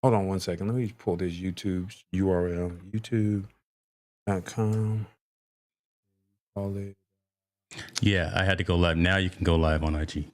Hold on one second. Let me pull this YouTube URL. YouTube.com. Call it. Yeah, I had to go live. Now you can go live on IG.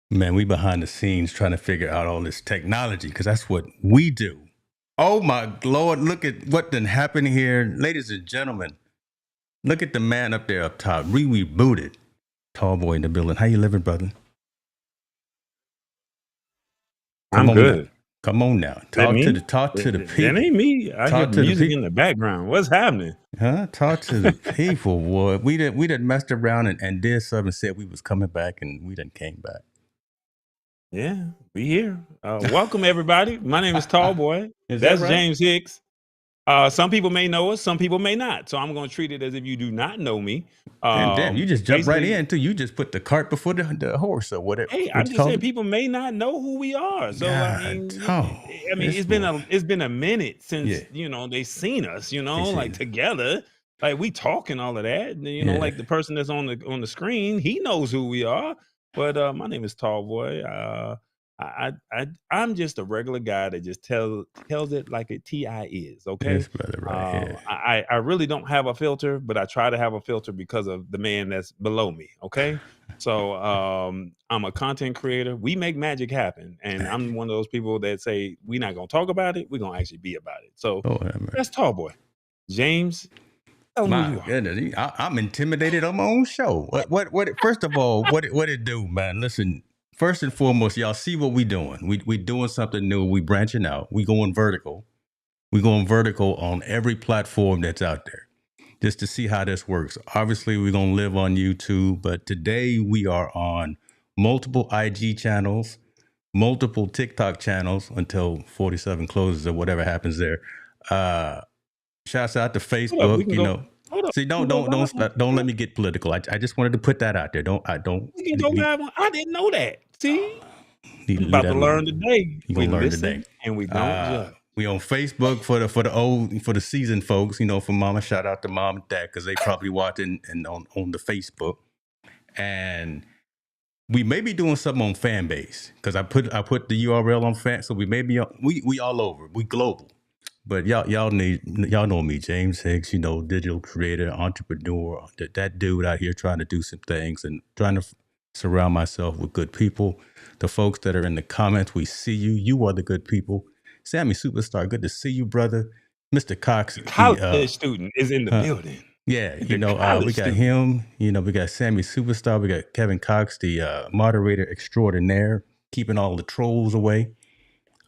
Man, we behind the scenes trying to figure out all this technology because that's what we do. Oh my Lord, look at what done happened here. Ladies and gentlemen, look at the man up there up top. Rebooted. Tallboy in the building. How you living, brother? I'm good. Now. Come on now. Talk to the people. That ain't me. I hear the music in the background. What's happening? Huh? Talk to the people, boy. We done messed around and did something, said we was coming back, and we done came back. Yeah, we here. Welcome everybody. My name is Tallboy. That's right? James Hicks. Some people may know us, some people may not. So I'm going to treat it as if you do not know me. Damn, you just jumped right in too. You just put the cart before the horse or whatever. Hey, I'm just saying people may not know who we are. So it's been a minute since they've seen us. Like together, like we talk and all of that. Like the person that's on the screen, he knows who we are. But my name is Tallboy. I'm just a regular guy that just tells it like a TI is. Okay, I really don't have a filter, but I try to have a filter because of the man that's below me. Okay, so I'm a content creator. We make magic happen, and I'm one of those people that say we're not gonna talk about it. We're gonna actually be about it. So that's Tallboy, James. My goodness, I'm intimidated on my own show. What? First of all, what it do, man? Listen. First and foremost, y'all see what we doing. We doing something new. We branching out. We going vertical. We going vertical on every platform that's out there, just to see how this works. Obviously, we're gonna live on YouTube, but today we are on multiple IG channels, multiple TikTok channels until 47 closes or whatever happens there. Shouts out to Facebook. See, don't let me get political. I just wanted to put that out there. I didn't know that. See, I'm about to learn today. We learn today, and we don't judge. We on Facebook for the seasoned folks. For Mama. Shout out to Mom and Dad because they probably watching and on the Facebook. And we may be doing something on Fanbase because I put the URL on Fan. So we may be we all over. We global. But y'all know me, James Hicks, digital creator, entrepreneur, that dude out here trying to do some things and trying to surround myself with good people. The folks that are in the comments, we see you. You are the good people. Sammy Superstar, good to see you, brother. Mr. Cox. College student is in the building. Yeah, we got him. We got Sammy Superstar. We got Kevin Cox, the moderator extraordinaire, keeping all the trolls away.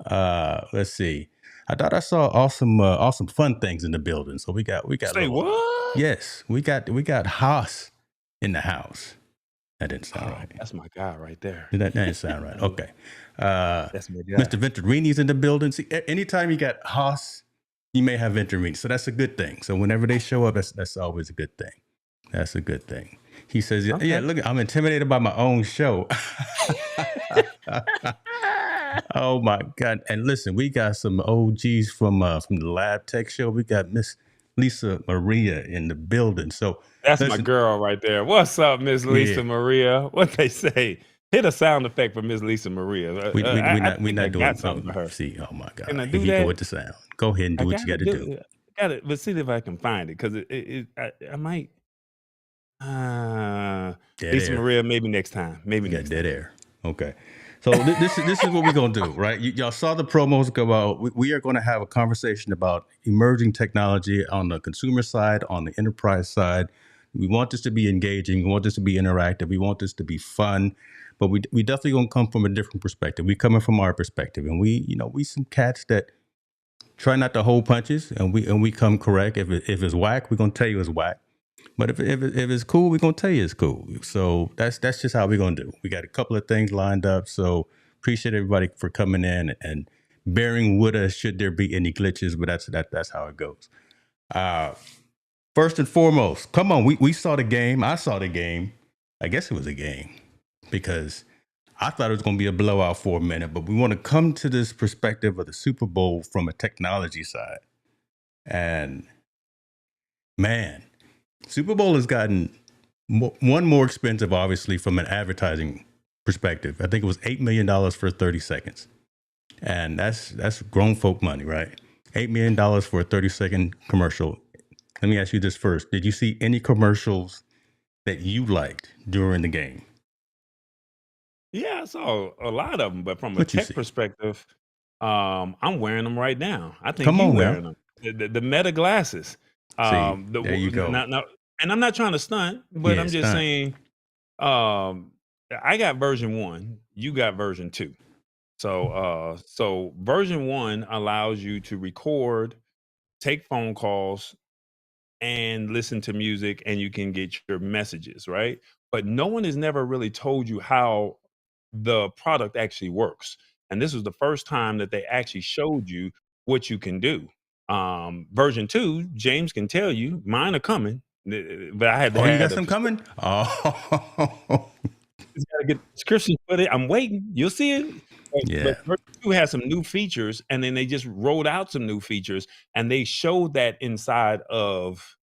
Let's see. I thought I saw awesome fun things in the building. So we got. Say what? Yes, we got Haas in the house. That didn't sound right. That's my guy right there. That didn't sound right. Okay. That's my guy. Mr. Venturini's in the building. See, anytime you got Haas, you may have Venturini. So that's a good thing. So whenever they show up, that's always a good thing. That's a good thing. He says, yeah, look, I'm intimidated by my own show. Oh my God. And listen, we got some OGs from the Lab Tech Show. We got Miss Lisa Maria in the building. So that's my girl right there. What's up, Miss Lisa Maria? What they say? Hit a sound effect for Miss Lisa Maria. We're not doing something for her. See, oh my God. Can I do that? Go with the sound. Go ahead and do what you got to do. Got it. But see if I can find it because I might. Lisa Maria, maybe next time. Maybe next dead air. Okay. So this is what we're going to do, right? Y'all saw the promos go out. We are going to have a conversation about emerging technology on the consumer side, on the enterprise side. We want this to be engaging. We want this to be interactive. We want this to be fun. But we definitely going to come from a different perspective. We coming from our perspective. And we some cats that try not to hold punches. And we come correct. If it's whack, we're going to tell you it's whack. But if it's cool, we're going to tell you it's cool. So that's just how we're going to do. We got a couple of things lined up. So appreciate everybody for coming in and bearing with us should there be any glitches, but that's how it goes. First and foremost, come on, we saw the game. I saw the game. I guess it was a game because I thought it was going to be a blowout for a minute, but we want to come to this perspective of the Super Bowl from a technology side. And man, Super Bowl has gotten more expensive, obviously, from an advertising perspective. I think it was $8 million for 30 seconds. And that's grown folk money, right? $8 million for a 30-second commercial. Let me ask you this first. Did you see any commercials that you liked during the game? Yeah, I saw a lot of them, but from a tech perspective, I'm wearing them right now. I think you wearing them. The Meta glasses. There you go. Now, and I'm not trying to stunt, but I'm just saying, I got version 1, you got version 2. So version 1 allows you to record, take phone calls, and listen to music, and you can get your messages, right? But no one has never really told you how the product actually works. And this was the first time that they actually showed you what you can do. Version 2, James can tell you, mine are coming. But I had to you got some coming? Oh. It's got to get description for it. I'm waiting. You'll see it. But version 2 has some new features, and then they just rolled out some new features, and they showed that inside of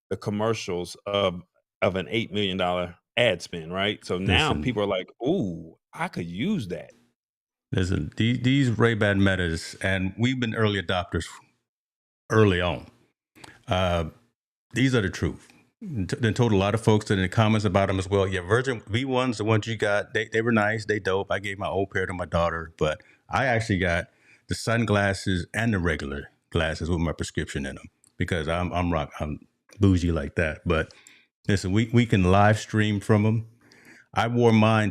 the commercials of an $8 million ad spend, right? So now people are like, "Ooh, I could use that." Listen, these Ray-Ban Metas, and we've been early adopters early on. These are the truth. Then told a lot of folks in the comments about them as well. Yeah, version V1s, the ones you got, they were nice, they dope. I gave my old pair to my daughter, but I actually got the sunglasses and the regular glasses with my prescription in them because I'm bougie like that. But listen, we can live stream from them. I wore mine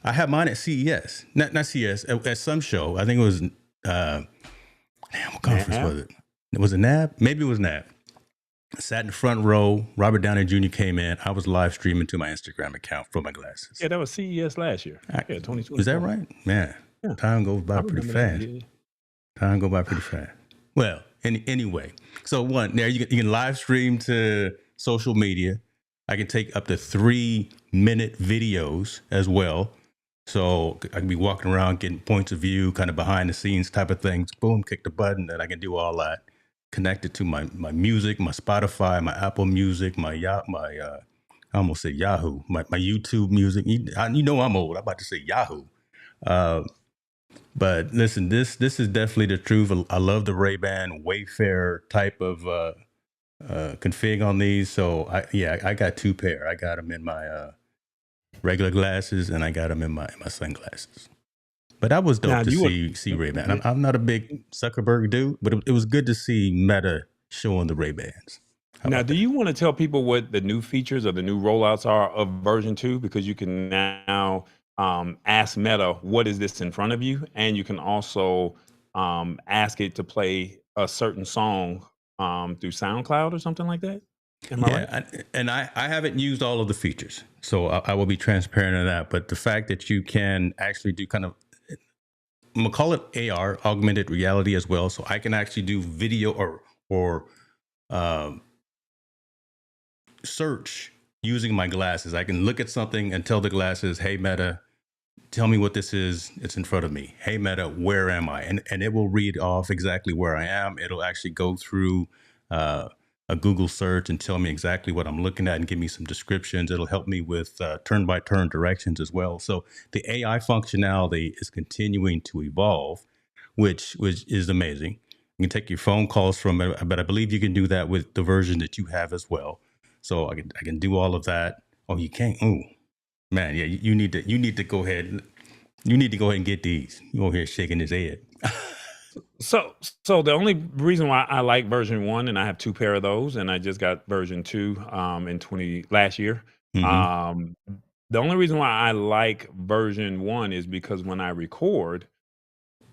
I had mine at CES, not CES, at some show. I think it was, what conference was it? Was it NAB? Maybe it was NAB. I sat in the front row. Robert Downey Jr. came in. I was live streaming to my Instagram account for my glasses. Yeah, that was CES last year. 2020. Is that right? Man, time goes by pretty fast. Time goes by pretty fast. Well, anyway, so there you can live stream to social media. I can take up to 3-minute videos as well. So I can be walking around getting points of view, kind of behind the scenes type of things. Boom, kick the button, and I can do all that. Connected to my music, my Spotify, my Apple Music, I almost say Yahoo, my YouTube Music. You know I'm old. I'm about to say Yahoo. But listen, this is definitely the truth. I love the Ray-Ban Wayfarer type of config on these. So I got 2 pair. I got them in my regular glasses, and I got them in my sunglasses. But that was dope to see Ray-Ban. I'm not a big Zuckerberg dude, but it was good to see Meta showing the Ray-Bans. Now, do you want to tell people what the new features or the new rollouts are of version 2? Because you can now ask Meta, what is this in front of you? And you can also ask it to play a certain song through SoundCloud or something like that. Am I right? And I haven't used all of the features, so I will be transparent on that. But the fact that you can actually do kind of, I'm gonna call it AR, augmented reality as well. So I can actually do video or search using my glasses. I can look at something and tell the glasses, "Hey Meta, tell me what this is. It's in front of me. Hey Meta, where am I?" And it will read off exactly where I am. It'll actually go through a Google search and tell me exactly what I'm looking at and give me some descriptions. It'll help me with turn-by-turn directions as well. So the AI functionality is continuing to evolve, which is amazing. You can take your phone calls from it, but I believe you can do that with the version that you have as well. So I can do all of that. Oh, you can't? Oh, man, yeah, you need to go ahead. You need to go ahead and get these. You over here shaking his head. So the only reason why I like version 1, and I have 2 pair of those, and I just got version 2 in last year. The only reason why I like version 1 is because when I record,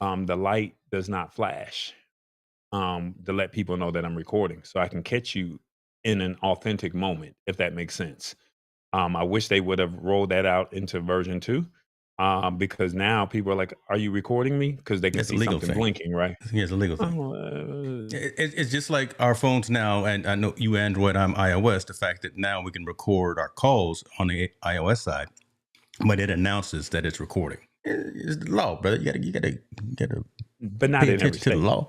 the light does not flash to let people know that I'm recording, so I can catch you in an authentic moment, if that makes sense. I wish they would have rolled that out into version 2. because now people are like, "Are you recording me?" Because they can It's a see legal something thing. blinking, right? Yeah, it's a legal thing. It's just like our phones now, and I know you Android, I'm iOS. The fact that now we can record our calls on the iOS side, but it announces that it's recording. It's the law, brother. You gotta but not pay in every attention to the state. law.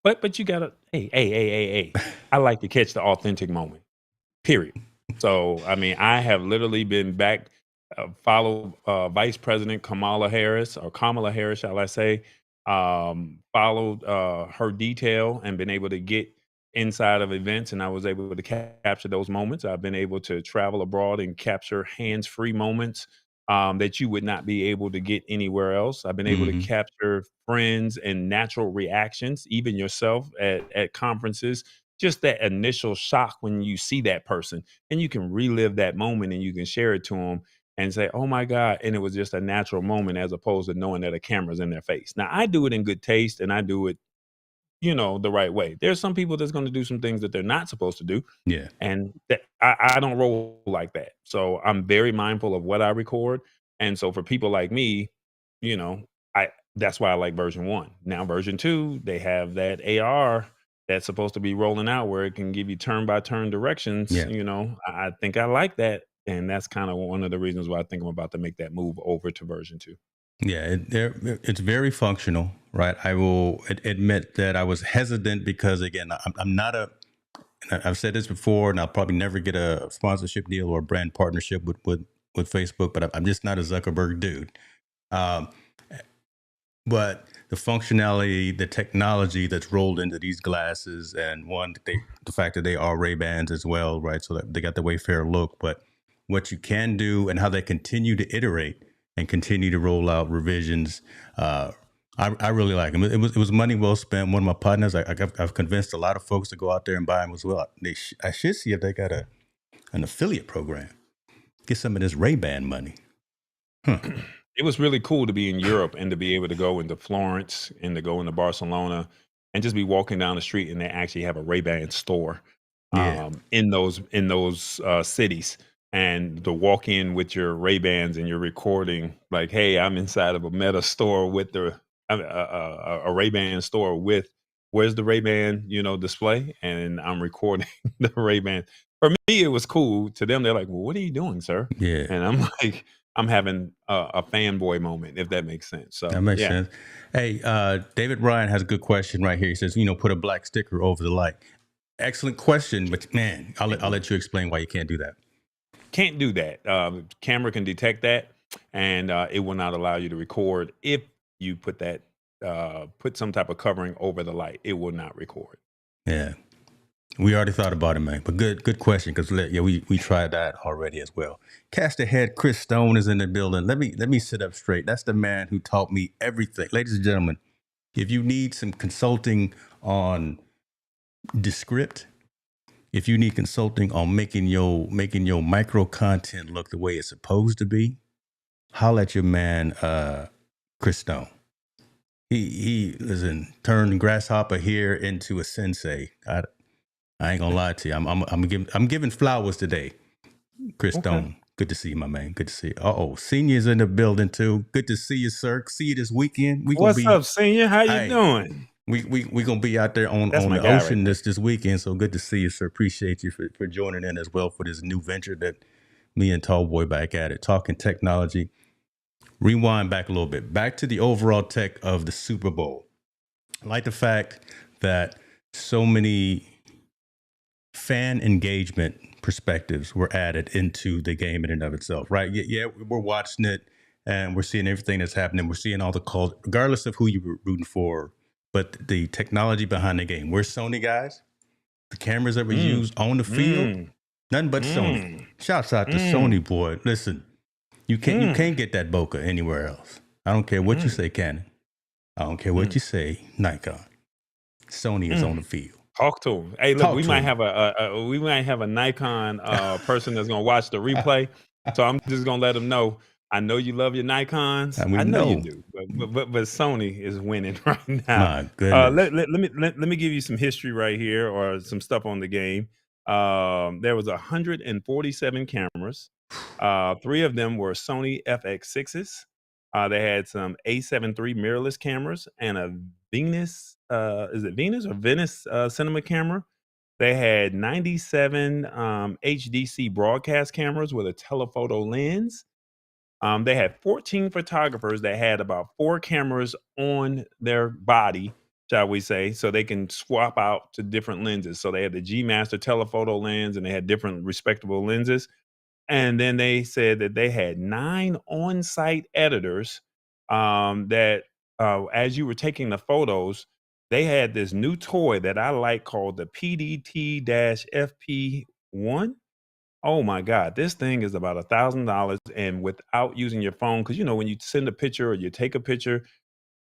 But you gotta, hey. I like to catch the authentic moment. Period. So I mean, I have literally been back, follow Vice President Kamala Harris, shall I say? Followed her detail and been able to get inside of events, and I was able to capture those moments. I've been able to travel abroad and capture hands-free moments that you would not be able to get anywhere else. I've been able to Mm-hmm. capture friends and natural reactions, even yourself at conferences. Just that initial shock when you see that person, and you can relive that moment and you can share it to them and say, "Oh my God." And it was just a natural moment as opposed to knowing that a camera's in their face. Now, I do it in good taste and I do it, the right way. There's some people that's going to do some things that they're not supposed to do. Yeah. And that I don't roll like that. So I'm very mindful of what I record. And so for people like me, you know, I that's why I like version 1. Now version 2, they have that AR that's supposed to be rolling out where it can give you turn by turn directions. Yeah. I think I like that. And that's kind of one of the reasons why I think I'm about to make that move over to version 2. Yeah, it's very functional, right? I will admit that I was hesitant because, again, I'm not I've said this before, and I'll probably never get a sponsorship deal or a brand partnership with Facebook, but I'm just not a Zuckerberg dude. Um, but the functionality, the technology that's rolled into these glasses, and the fact that they are Ray-Bans as well, right? So that they got the Wayfair look, but what you can do and how they continue to iterate and continue to roll out revisions. I really like them. It was money well spent. One of my partners, I've convinced a lot of folks to go out there and buy them as well. I should see if they got an affiliate program. Get some of this Ray-Ban money. Huh. It was really cool to be in Europe and to be able to go into Florence and to go into Barcelona and just be walking down the street and they actually have a Ray-Ban store Yeah. in those cities, and to walk in with your Ray-Bans and you're recording like, hey, I'm inside of a Meta store with a Ray-Ban store with, where's the Ray-Ban display, and I'm recording the Ray-Ban. For me, it was cool. To them, they're like, well, what are you doing, sir? Yeah. And I'm like, I'm having a fanboy moment, if that makes sense. That So makes yeah. sense. Hey, David Ryan has a good question right here. He says, put a black sticker over the light. Excellent question, but man, I'll let you explain why you can't do that. Can't do that. Camera can detect that, and it will not allow you to record if you put some type of covering over the light. It will not record. Yeah, we already thought about it, man. But good question, because we tried that already as well. Cast ahead, Chris Stone is in the building. Let me sit up straight. That's the man who taught me everything, ladies and gentlemen. If you need some consulting on Descript, if you need consulting on making your micro content look the way it's supposed to be, holla at your man, Chris Stone. He listen, turned grasshopper here into a sensei. I ain't gonna lie to you. I'm giving flowers today, Chris Okay. Stone. Good to see you, my man. Good to see you. Senior's in the building too. Good to see you, sir. See you this weekend. What's up, Senior? How you doing? We gonna be out there on That's my the guy ocean right this weekend. So good to see you, sir. Appreciate you for joining in as well for this new venture that me and Tallboy back at it, talking technology. Rewind back a little bit, back to the overall tech of the Super Bowl. I like the fact that so many fan engagement perspectives were added into the game in and of itself, right? Yeah, we're watching it and we're seeing everything that's happening. We're seeing all the calls, regardless of who you were rooting for, but the technology behind the game. We're Sony guys. The cameras that were used on the field, nothing but Sony. Shouts out to Sony, boy. Listen, you can't get that bokeh anywhere else. I don't care what you say, Canon. I don't care what you say, Nikon. Sony is on the field. Talk to him. Hey, look, we might have a Nikon person that's gonna watch the replay. So I'm just gonna let them know. I know you love your Nikons. I know you do, but Sony is winning right now. My goodness. Let me give you some history right here, or some stuff on the game. There was 147 cameras. 3 of them were Sony FX6s. They had some A7 III mirrorless cameras and a Venus, is it Venus or Venice cinema camera. They had 97 HDC broadcast cameras with a telephoto lens. They had 14 photographers that had about 4 cameras on their body, shall we say, so they can swap out to different lenses. So they had the G Master telephoto lens and they had different respectable lenses. And then they said that they had 9 on-site editors that as you were taking the photos, they had this new toy that I like called the PDT-FP1. Oh my God, this thing is about $1,000 and without using your phone, because when you send a picture or you take a picture,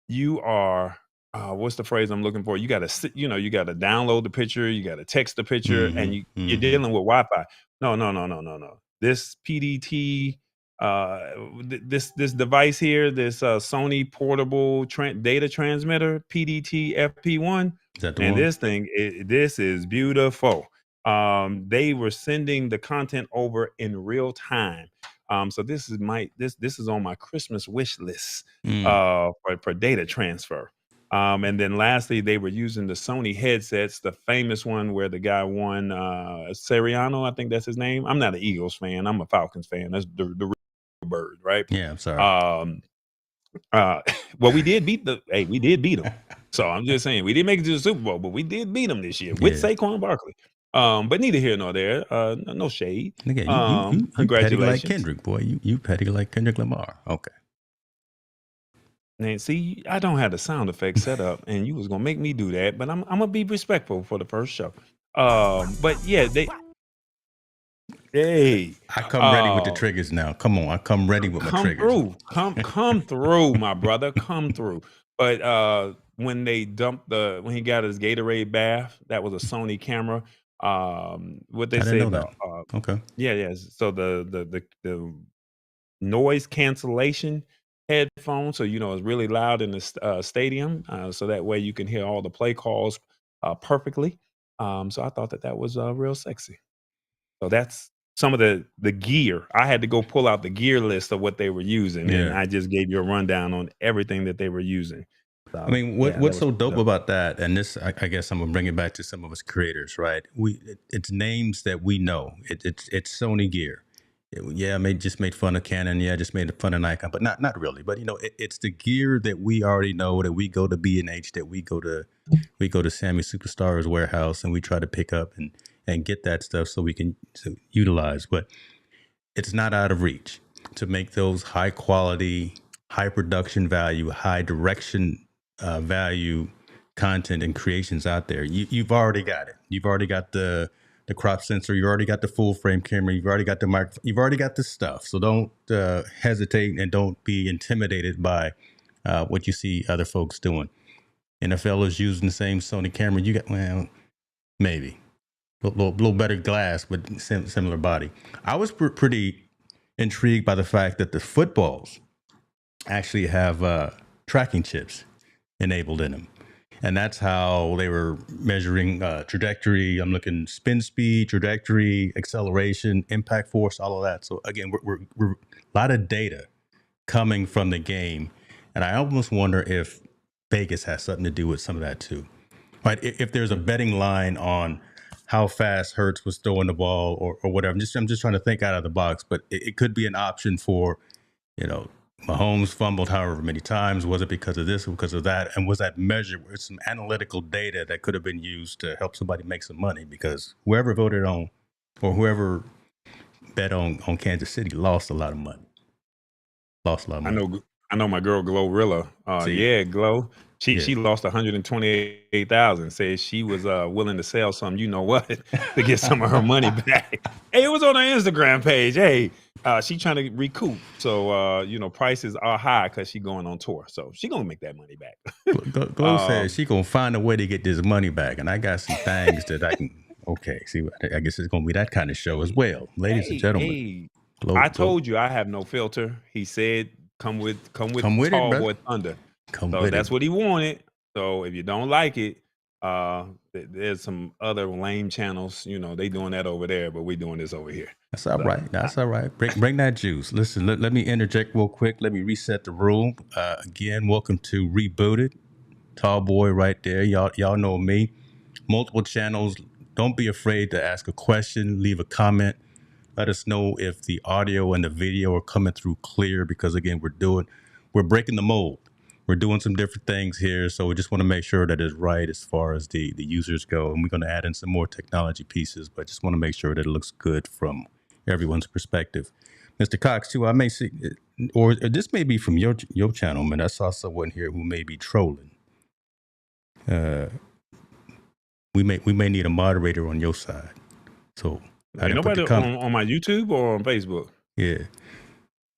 you are what's the phrase I'm looking for? You got to you got to download the picture, you got to text the picture, and you're dealing with Wi-Fi. No, no, no, no, no, no. This PDT, this device here, this Sony portable data transmitter, PDT FP1, Is that the and one? this thing, this is beautiful. They were sending the content over in real time. So this is on my Christmas wish list for data transfer. And then lastly, they were using the Sony headsets, the famous one where the guy won, Sirianni, I think that's his name. I'm not an Eagles fan. I'm a Falcons fan. That's the bird, right? Yeah, I'm sorry. Well, we did beat them. So I'm just saying, we didn't make it to the Super Bowl, but we did beat them this year with Saquon Barkley. But neither here nor there. No shade. Again, you Congratulations. petty like Kendrick, boy. You petty like Kendrick Lamar. Okay. And see, I don't have the sound effects set up, and you was gonna make me do that, but I'm gonna be respectful for the first show. But yeah, I come ready with the triggers now. Come on, I come ready with my triggers. Come through, my brother. Come through. But when he got his Gatorade bath, that was a Sony camera. What they say about okay. Yeah. So the noise cancellation headphones, so it's really loud in the stadium, so that way you can hear all the play calls perfectly. So I thought that was real sexy. So that's some of the gear. I had to go pull out the gear list of what they were using, and I just gave you a rundown on everything that they were using. So, I mean, what's so dope about that, and this, I guess I'm gonna bring it back to some of us creators, right? It's names that we know. It's Sony gear. I just made fun of Canon. Yeah, just made fun of Nikon, but not really. But it's the gear that we already know, that we go to B&H, that we go to Sammy Superstar's warehouse, and we try to pick up and get that stuff so we can utilize. But it's not out of reach to make those high quality, high production value, high direction value content and creations out there. You've already got it. You've already got the crop sensor. You already got the full frame camera. You've already got the mic. You've already got the stuff. So don't hesitate and don't be intimidated by what you see other folks doing. NFL is using the same Sony camera. You got, maybe a little better glass, but similar body. I was pretty intrigued by the fact that the footballs actually have tracking chips enabled in them. And that's how they were measuring trajectory. I'm looking spin speed, trajectory, acceleration, impact force, all of that. So again, we're a lot of data coming from the game. And I almost wonder if Vegas has something to do with some of that too. Right? If there's a betting line on how fast Hurts was throwing the ball or whatever. I'm just trying to think out of the box, but it could be an option for, Mahomes fumbled however many times. Was it because of this or because of that? And was that measured with some analytical data that could have been used to help somebody make some money? Because whoever voted on or whoever bet on Kansas City lost a lot of money. I know my girl Glorilla. Glow. She lost 128,000. Said she was willing to sell some, to get some of her money back. Hey, it was on her Instagram page. Hey, she trying to recoup. So prices are high because she going on tour. So she gonna make that money back. Glow says she gonna find a way to get this money back, and I got some things that I can. Okay, see, I guess it's gonna be that kind of show as well, ladies and gentlemen. I told you I have no filter. He said, "Come with Tallboy Thunder." So that's what he wanted. So if you don't like it, There's some other lame channels, they doing that over there, but we doing this over here. That's all right. That's all right. Bring that juice. Listen, let me interject real quick. Let me reset the room. Again, welcome to Rebooted. Tallboy right there. Y'all know me. Multiple channels. Don't be afraid to ask a question. Leave a comment. Let us know if the audio and the video are coming through clear, because again, we're breaking the mold. We're doing some different things here, so we just want to make sure that it's right as far as the users go. And we're going to add in some more technology pieces, but just want to make sure that it looks good from everyone's perspective. Mr. Cox, too, I may see, or this may be from your channel, man. I saw someone here who may be trolling. We may need a moderator on your side. So ain't nobody on my YouTube or on Facebook. Yeah.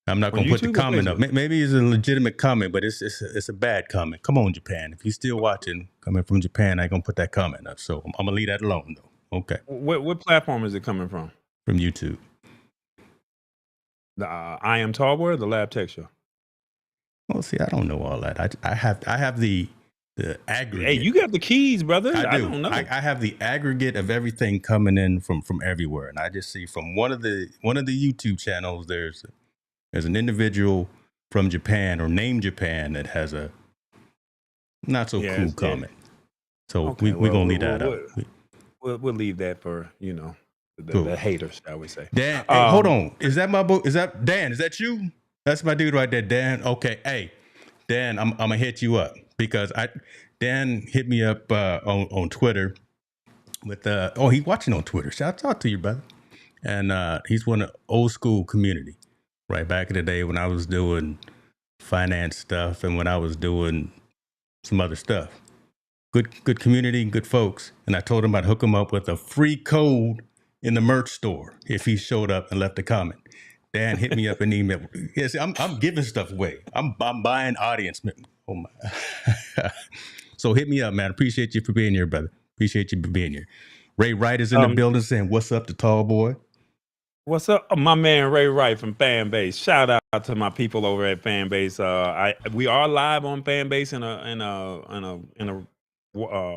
I'm not going to put the comment up. Maybe it's a legitimate comment, but it's a bad comment. Come on, Japan. If you're still watching, coming from Japan, I ain't going to put that comment up. So I'm going to leave that alone, though. Okay. What platform is it coming from? From YouTube. The I Am Tallboy or the Lab Tech Show? Well, see, I don't know all that. I have the aggregate. Hey, you got the keys, brother. I do. Don't know. I have the aggregate of everything coming in from everywhere, and I just see from one of the YouTube channels there's an individual from Japan or named Japan that has a not so cool comment. So okay, we're gonna leave that out. We'll leave that for the haters, shall we say? Dan, hey, hold on. Is that my book? Is that Dan? Is that you? That's my dude right there, Dan. Okay, hey, Dan, I'm gonna hit you up because Dan hit me up on Twitter with he's watching on Twitter. Shout out to you, brother. And he's one of old school community. Right back in the day when I was doing finance stuff and when I was doing some other stuff. Good community, good folks. And I told him I'd hook him up with a free code in the merch store if he showed up and left a comment. Dan hit me up an email. Yes, I'm giving stuff away. I'm buying audience. Oh my. So hit me up, man. Appreciate you for being here, brother. Appreciate you for being here. Ray Wright is in the building saying, "What's up to Tallboy?" What's up, my man Ray Wright from Fanbase? Shout out to my people over at Fanbase. We are live on Fanbase in a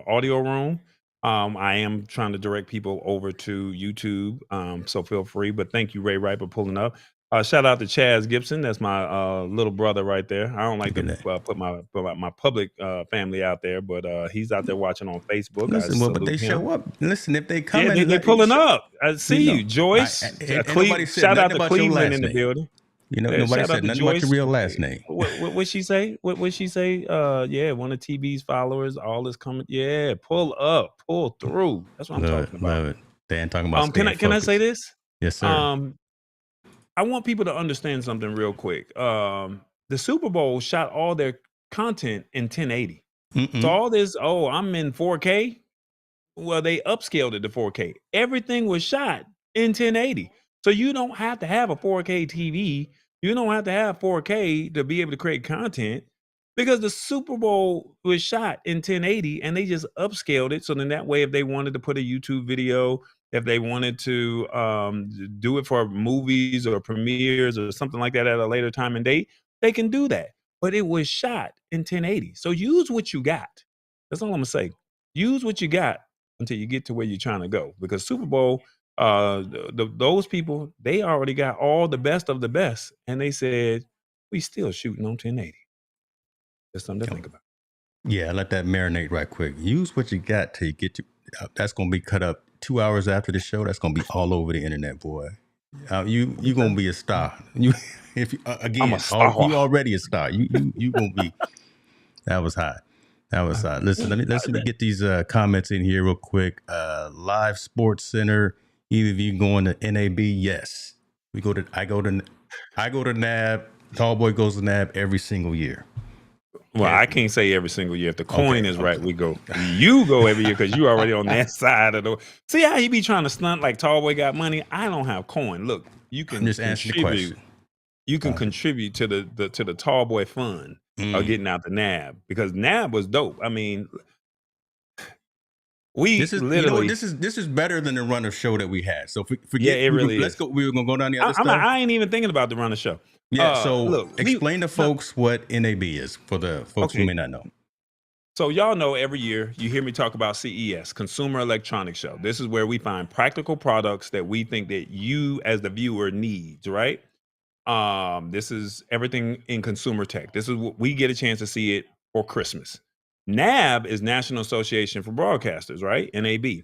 audio room. I am trying to direct people over to YouTube, so feel free. But thank you, Ray Wright, for pulling up. Shout out to Chaz Gibson. That's my little brother right there. I don't like to put my public family out there, but he's out there watching on Facebook. Listen, but they show up. Listen, if they come, they're pulling up. I see you, Joyce. Shout out to Cleveland in the building. Nobody said nothing about your real last name. What she say? What she say? Yeah, one of TB's followers. All is coming. Yeah, pull up, pull through. That's what I'm talking about. Love it. Dan talking about. Can I say this? Yes, sir. I want people to understand something real quick. The Super Bowl shot all their content in 1080. So all this, I'm in 4K. Well, they upscaled it to 4K. Everything was shot in 1080. So you don't have to have a 4K TV. You don't have to have 4K to be able to create content because the Super Bowl was shot in 1080 and they just upscaled it. So then that way, if they wanted to put a YouTube video, if they wanted to do it for movies or premieres or something like that at a later time and date, they can do that. But it was shot in 1080. So use what you got. That's all I'm gonna say. Use what you got until you get to where you're trying to go. Because Super Bowl, those people, they already got all the best of the best. And they said, we still shooting on 1080. That's something to think about. Yeah, let that marinate right quick. Use what you got till you get to, that's going to be cut up 2 hours after the show. That's going to be all over the internet, boy. You going to be a star. I'm a star. You already a star. You going to be, that was hot. That was hot. Listen, let me get these comments in here real quick. Live Sports Center. Either of you going to NAB? Yes. I go to NAB. Tallboy goes to NAB every single year. Well, I can't say every single year. If the coin is right, we go. You go every year because you already on that side of the. See how he be trying to stunt like Tallboy got money? I don't have coin. Look, you can just answer the question. You can contribute to the Tallboy fund of getting out the NAB because NAB was dope. I mean, this is better than the runner show that we had. So forget. It really is. Let's go. We were gonna go down the other stuff. I ain't even thinking about the runner show. Yeah. So explain to folks what NAB is for the folks who may not know. So y'all know every year you hear me talk about CES, Consumer Electronics Show. This is where we find practical products that we think that you as the viewer needs, right? This is everything in consumer tech. This is what we get a chance to see it for Christmas. NAB is National Association for Broadcasters, right? NAB.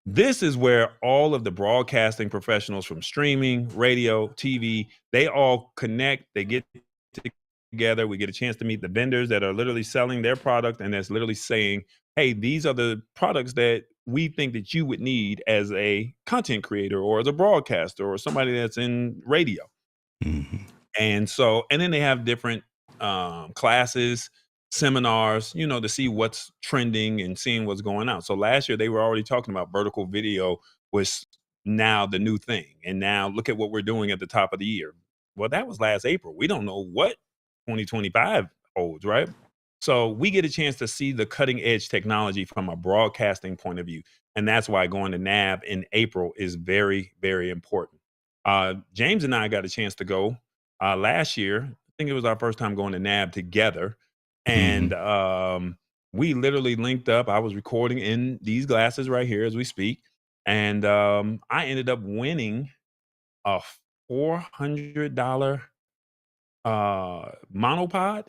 This is where all of the broadcasting professionals from streaming, radio, TV, they all connect, they get together. We get a chance to meet the vendors that are literally selling their product and that's literally saying, hey, these are the products that we think that you would need as a content creator or as a broadcaster or somebody that's in radio. And then they have different classes, seminars, to see what's trending and seeing what's going on. So last year they were already talking about vertical video was now the new thing. And now look at what we're doing at the top of the year. Well, that was last April. We don't know what 2025 holds, right? So we get a chance to see the cutting edge technology from a broadcasting point of view. And that's why going to NAB in April is very, very important. James and I got a chance to go last year. I think it was our first time going to NAB together. And we literally linked up. I was recording in these glasses right here as we speak. And I ended up winning a $400 monopod.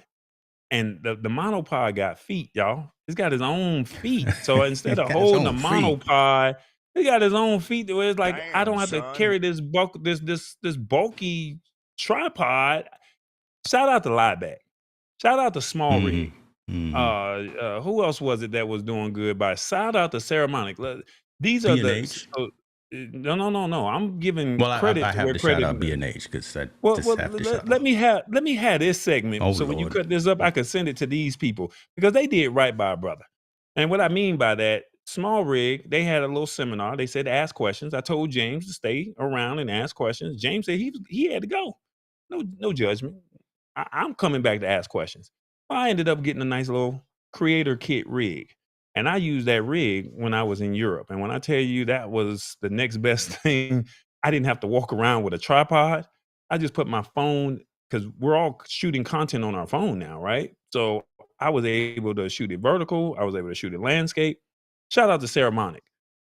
And the monopod got feet, y'all. He's got his own feet. So instead of holding the monopod, he got his own feet. Where it's like, I don't have to carry this bulky tripod. Shout out to Lieback. Shout out to Small Rig. Who else was it that was doing good? Shout out to Ceramonic. These are B&H? No. I'm giving credit. I have to shout out B&H because let me have this segment. When you cut this up, I can send it to these people because they did right by a brother. And what I mean by that, Small Rig, they had a little seminar. They said ask questions. I told James to stay around and ask questions. James said he had to go. No judgment. I'm coming back to ask questions. I ended up getting a nice little creator kit rig. And I used that rig when I was in Europe. And when I tell you that was the next best thing, I didn't have to walk around with a tripod. I just put my phone, because we're all shooting content on our phone now, right? So I was able to shoot it vertical. I was able to shoot it landscape. Shout out to Ceramonic.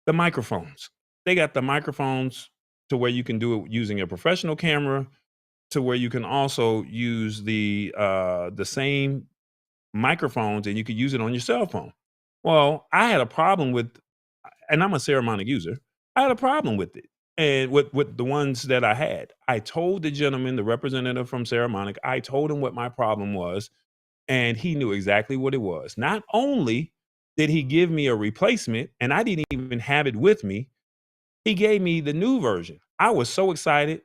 The microphones. They got the microphones to where you can do it using a professional camera, to where you can also use the same microphones and you could use it on your cell phone. Well, I had a problem with, and I'm a Ceramonic user, I had a problem with it. And with the ones that I had, I told the gentleman, the representative from Ceramonic, I told him what my problem was, and he knew exactly what it was. Not only did he give me a replacement, and I didn't even have it with me, he gave me the new version. I was so excited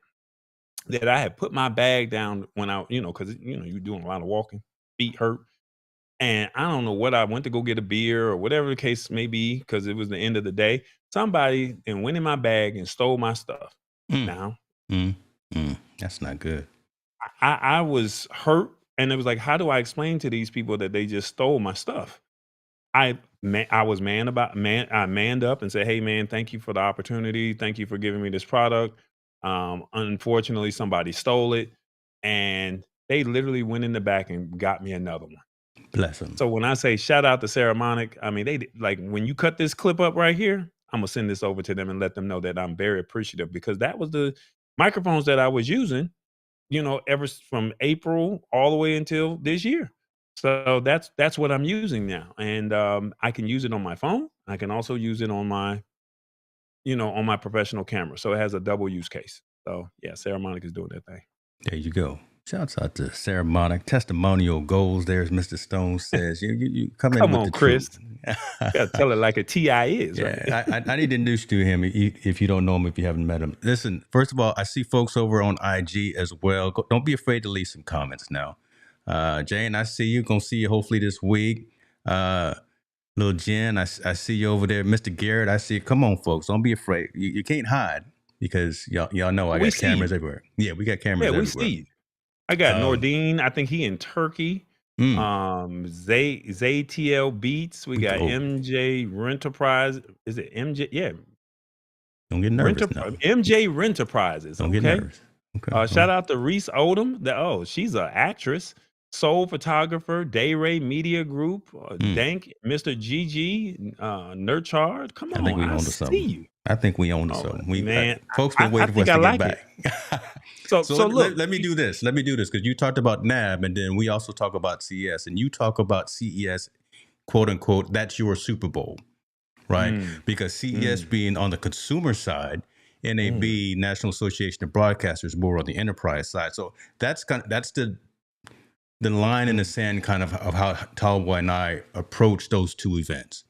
that I had put my bag down when because you're doing a lot of walking, feet hurt. And I don't know what, I went to go get a beer or whatever the case may be, because it was the end of the day. Somebody then went in my bag and stole my stuff. Now, that's not good. I was hurt, and it was like, how do I explain to these people that they just stole my stuff? I manned up and said, hey man, thank you for the opportunity. Thank you for giving me this product. Unfortunately, somebody stole it, and they literally went in the back and got me another one. Bless them. So when I say shout out to Ceramonic, I mean, they like, when you cut this clip up right here, I'm gonna send this over to them and let them know that I'm very appreciative, because that was the microphones that I was using, ever from April all the way until this year. So that's what I'm using now, and I can use it on my phone. I can also use it on my, on my professional camera. So it has a double use case. So yeah, Ceramonic is doing that thing. There you go. Shouts out to Ceramonic. Testimonial goals there, as Mr. Stone says. You come in with the Chris. truth. You gotta tell it like a TI is. Yeah, right? I need to introduce you to him if you don't know him, if you haven't met him. Listen, first of all, I see folks over on IG as well. Don't be afraid to leave some comments now. Jane, I see you. Gonna see you hopefully this week. Little Jen, I see you over there. Mr. Garrett, I see you. Come on, folks. Don't be afraid. You can't hide, because y'all know I got cameras everywhere. Yeah, we got cameras everywhere. We see. I got Nordine. I think he in Turkey. ZTL Beats. We got MJ Renterprise. Is it MJ? Yeah. Don't get nervous. MJ Renterprises. Don't get nervous. Okay. Shout out to Reese Odom. She's an actress. Soul Photographer, Day Ray Media Group, Mm. Dank, Mr. GG, Nurchard. Come I think on, we I on to see something. you. I think we own to Oh something. man, Folks I, been I waiting for think us I to get like it. back. So So look, let me do this. Let me do this because you talked about NAB, and then we also talk about CES, and you talk about CES, quote unquote. That's your Super Bowl, right? Because CES being on the consumer side, NAB, National Association of Broadcasters, more on the enterprise side. So that's the line in the sand kind of how Tallboy and I approach those two events.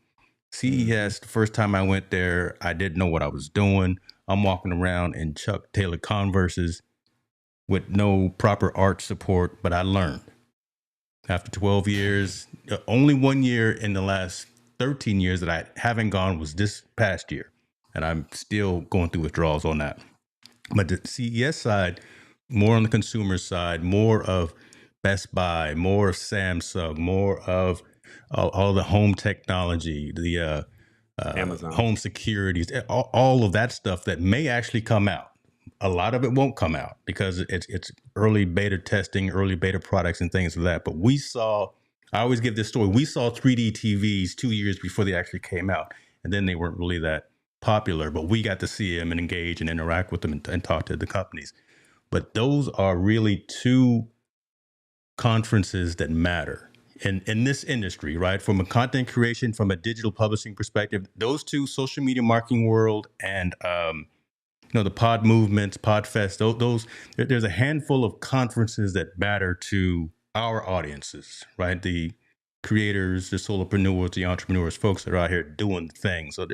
CES, the first time I went there, I didn't know what I was doing. I'm walking around in Chuck Taylor Converses with no proper art support, but I learned. After 12 years, only 1 year in the last 13 years that I haven't gone was this past year. And I'm still going through withdrawals on that. But the CES side, more on the consumer side, more of Best Buy, more of Samsung, more of all the home technology, the Amazon. home securities, all of that stuff that may actually come out. A lot of it won't come out because it's early beta testing, early beta products and things like that. But I always give this story. We saw 3D TVs 2 years before they actually came out, and then they weren't really that popular, but we got to see them and engage and interact with them and talk to the companies. But those are really two conferences that matter in this industry, right? From a content creation, from a digital publishing perspective, those two, social media marketing world and the pod movements, Podfest, there's a handful of conferences that matter to our audiences, right? The creators, the solopreneurs, the entrepreneurs, folks that are out here doing things. So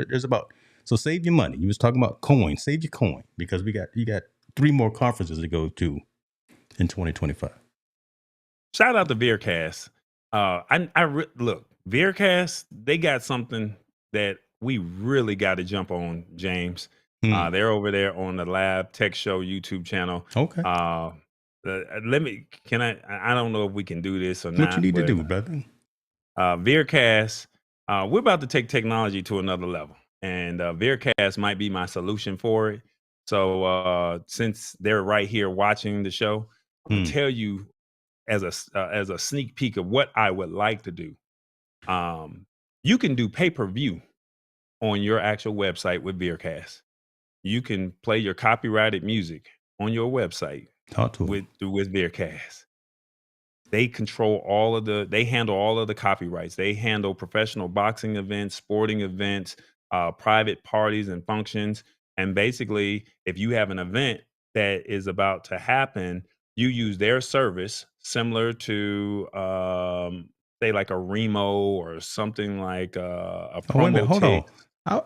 so save your money. You was talking about coin, save your coin because you got 3 more conferences to go to in 2025. Shout out to Veercast. Look, Veercast, they got something that we really got to jump on, James. They're over there on the Lab Tech Show YouTube channel. Okay. I don't know if we can do this or not. What you need to do, brother? Veercast, we're about to take technology to another level, and Veercast might be my solution for it. So since they're right here watching the show, I'm gonna tell you as a sneak peek of what I would like to do. You can do pay-per-view on your actual website with Veercast. You can play your copyrighted music on your website with Veercast. They handle all of the copyrights. They handle professional boxing events, sporting events, private parties and functions. And basically, if you have an event that is about to happen, you use their service similar to say like a Remo or something like a promo. Wait a minute, hold on.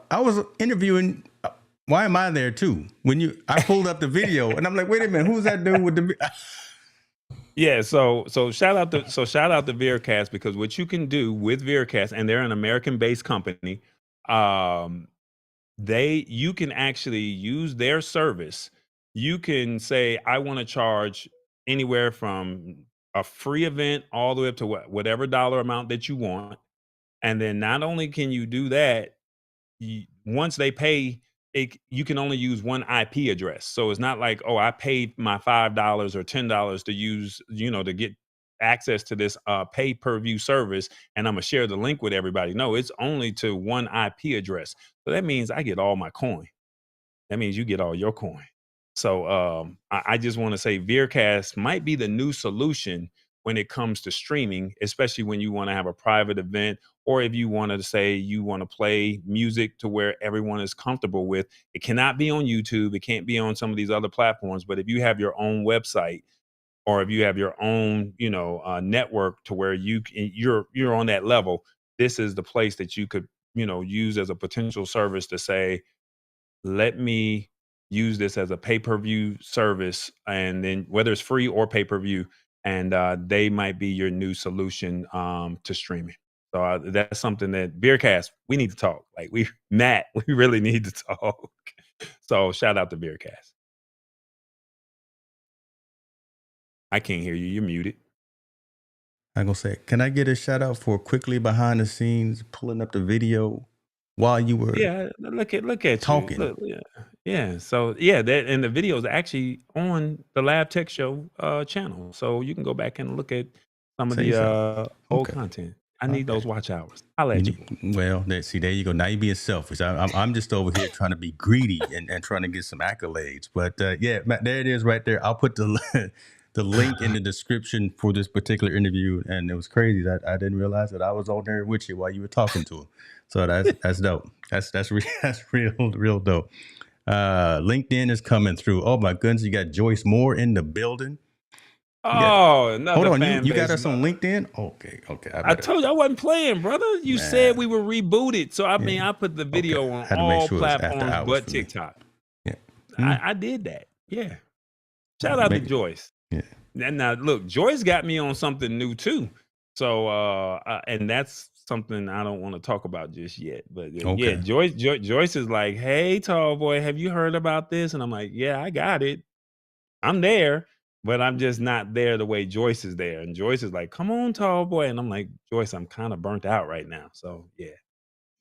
I was interviewing. Why am I there too? I pulled up the video and I'm like, wait a minute, who's that dude with the? Yeah, so shout out to Veercast, because what you can do with Veercast, and they're an American-based company, you can actually use their service. You can say, I want to charge anywhere from a free event all the way up to whatever dollar amount that you want. And then not only can you do that, once they pay, you can only use one IP address. So it's not like, oh, I paid my $5 or $10 to use, to get access to this pay-per-view service, and I'm gonna share the link with everybody. No, it's only to one IP address. So that means I get all my coin. That means you get all your coin. So I just want to say Veercast might be the new solution when it comes to streaming, especially when you want to have a private event, or if you want to say you want to play music to where everyone is comfortable with. It cannot be on YouTube. It can't be on some of these other platforms. But if you have your own website, or if you have your own, network to where you're on that level, this is the place that you could, use as a potential service to say, let me use this as a pay-per-view service, and then whether it's free or pay-per-view, and they might be your new solution to streaming. So that's something that Veercast, we need to talk. Like we really need to talk. So shout out to Veercast. I can't hear you. You're muted. I'm gonna say, can I get a shout out for quickly behind the scenes pulling up the video while you were look at talking? you. Look, yeah. So that, and the video is actually on the Lab Tech Show channel, so you can go back and look at some of Say so. the old Okay. content. I need those watch hours. I'll let you. Well, there you go. Now you're being selfish. I'm just over here trying to be greedy and trying to get some accolades. But yeah, Matt, there it is right there. I'll put the link in the description for this particular interview. And it was crazy that I didn't realize that I was on there with you while you were talking to him. So that's dope. That's real dope. LinkedIn is coming through. Oh my goodness, you got Joyce Moore in the building. Another hold on, fan you got base. us on LinkedIn? Okay. I told you I wasn't playing, brother. You said we were rebooted. So I mean, I put the video on all platforms but TikTok. Yeah. I did that. Yeah. Shout out to Joyce. Yeah. Now look, Joyce got me on something new too. So and that's something I don't want to talk about just yet. But yeah, Joyce is like, hey, Tallboy, have you heard about this? And I'm like, yeah, I got it. I'm there, but I'm just not there the way Joyce is there. And Joyce is like, come on, Tallboy. And I'm like, Joyce, I'm kind of burnt out right now. So yeah.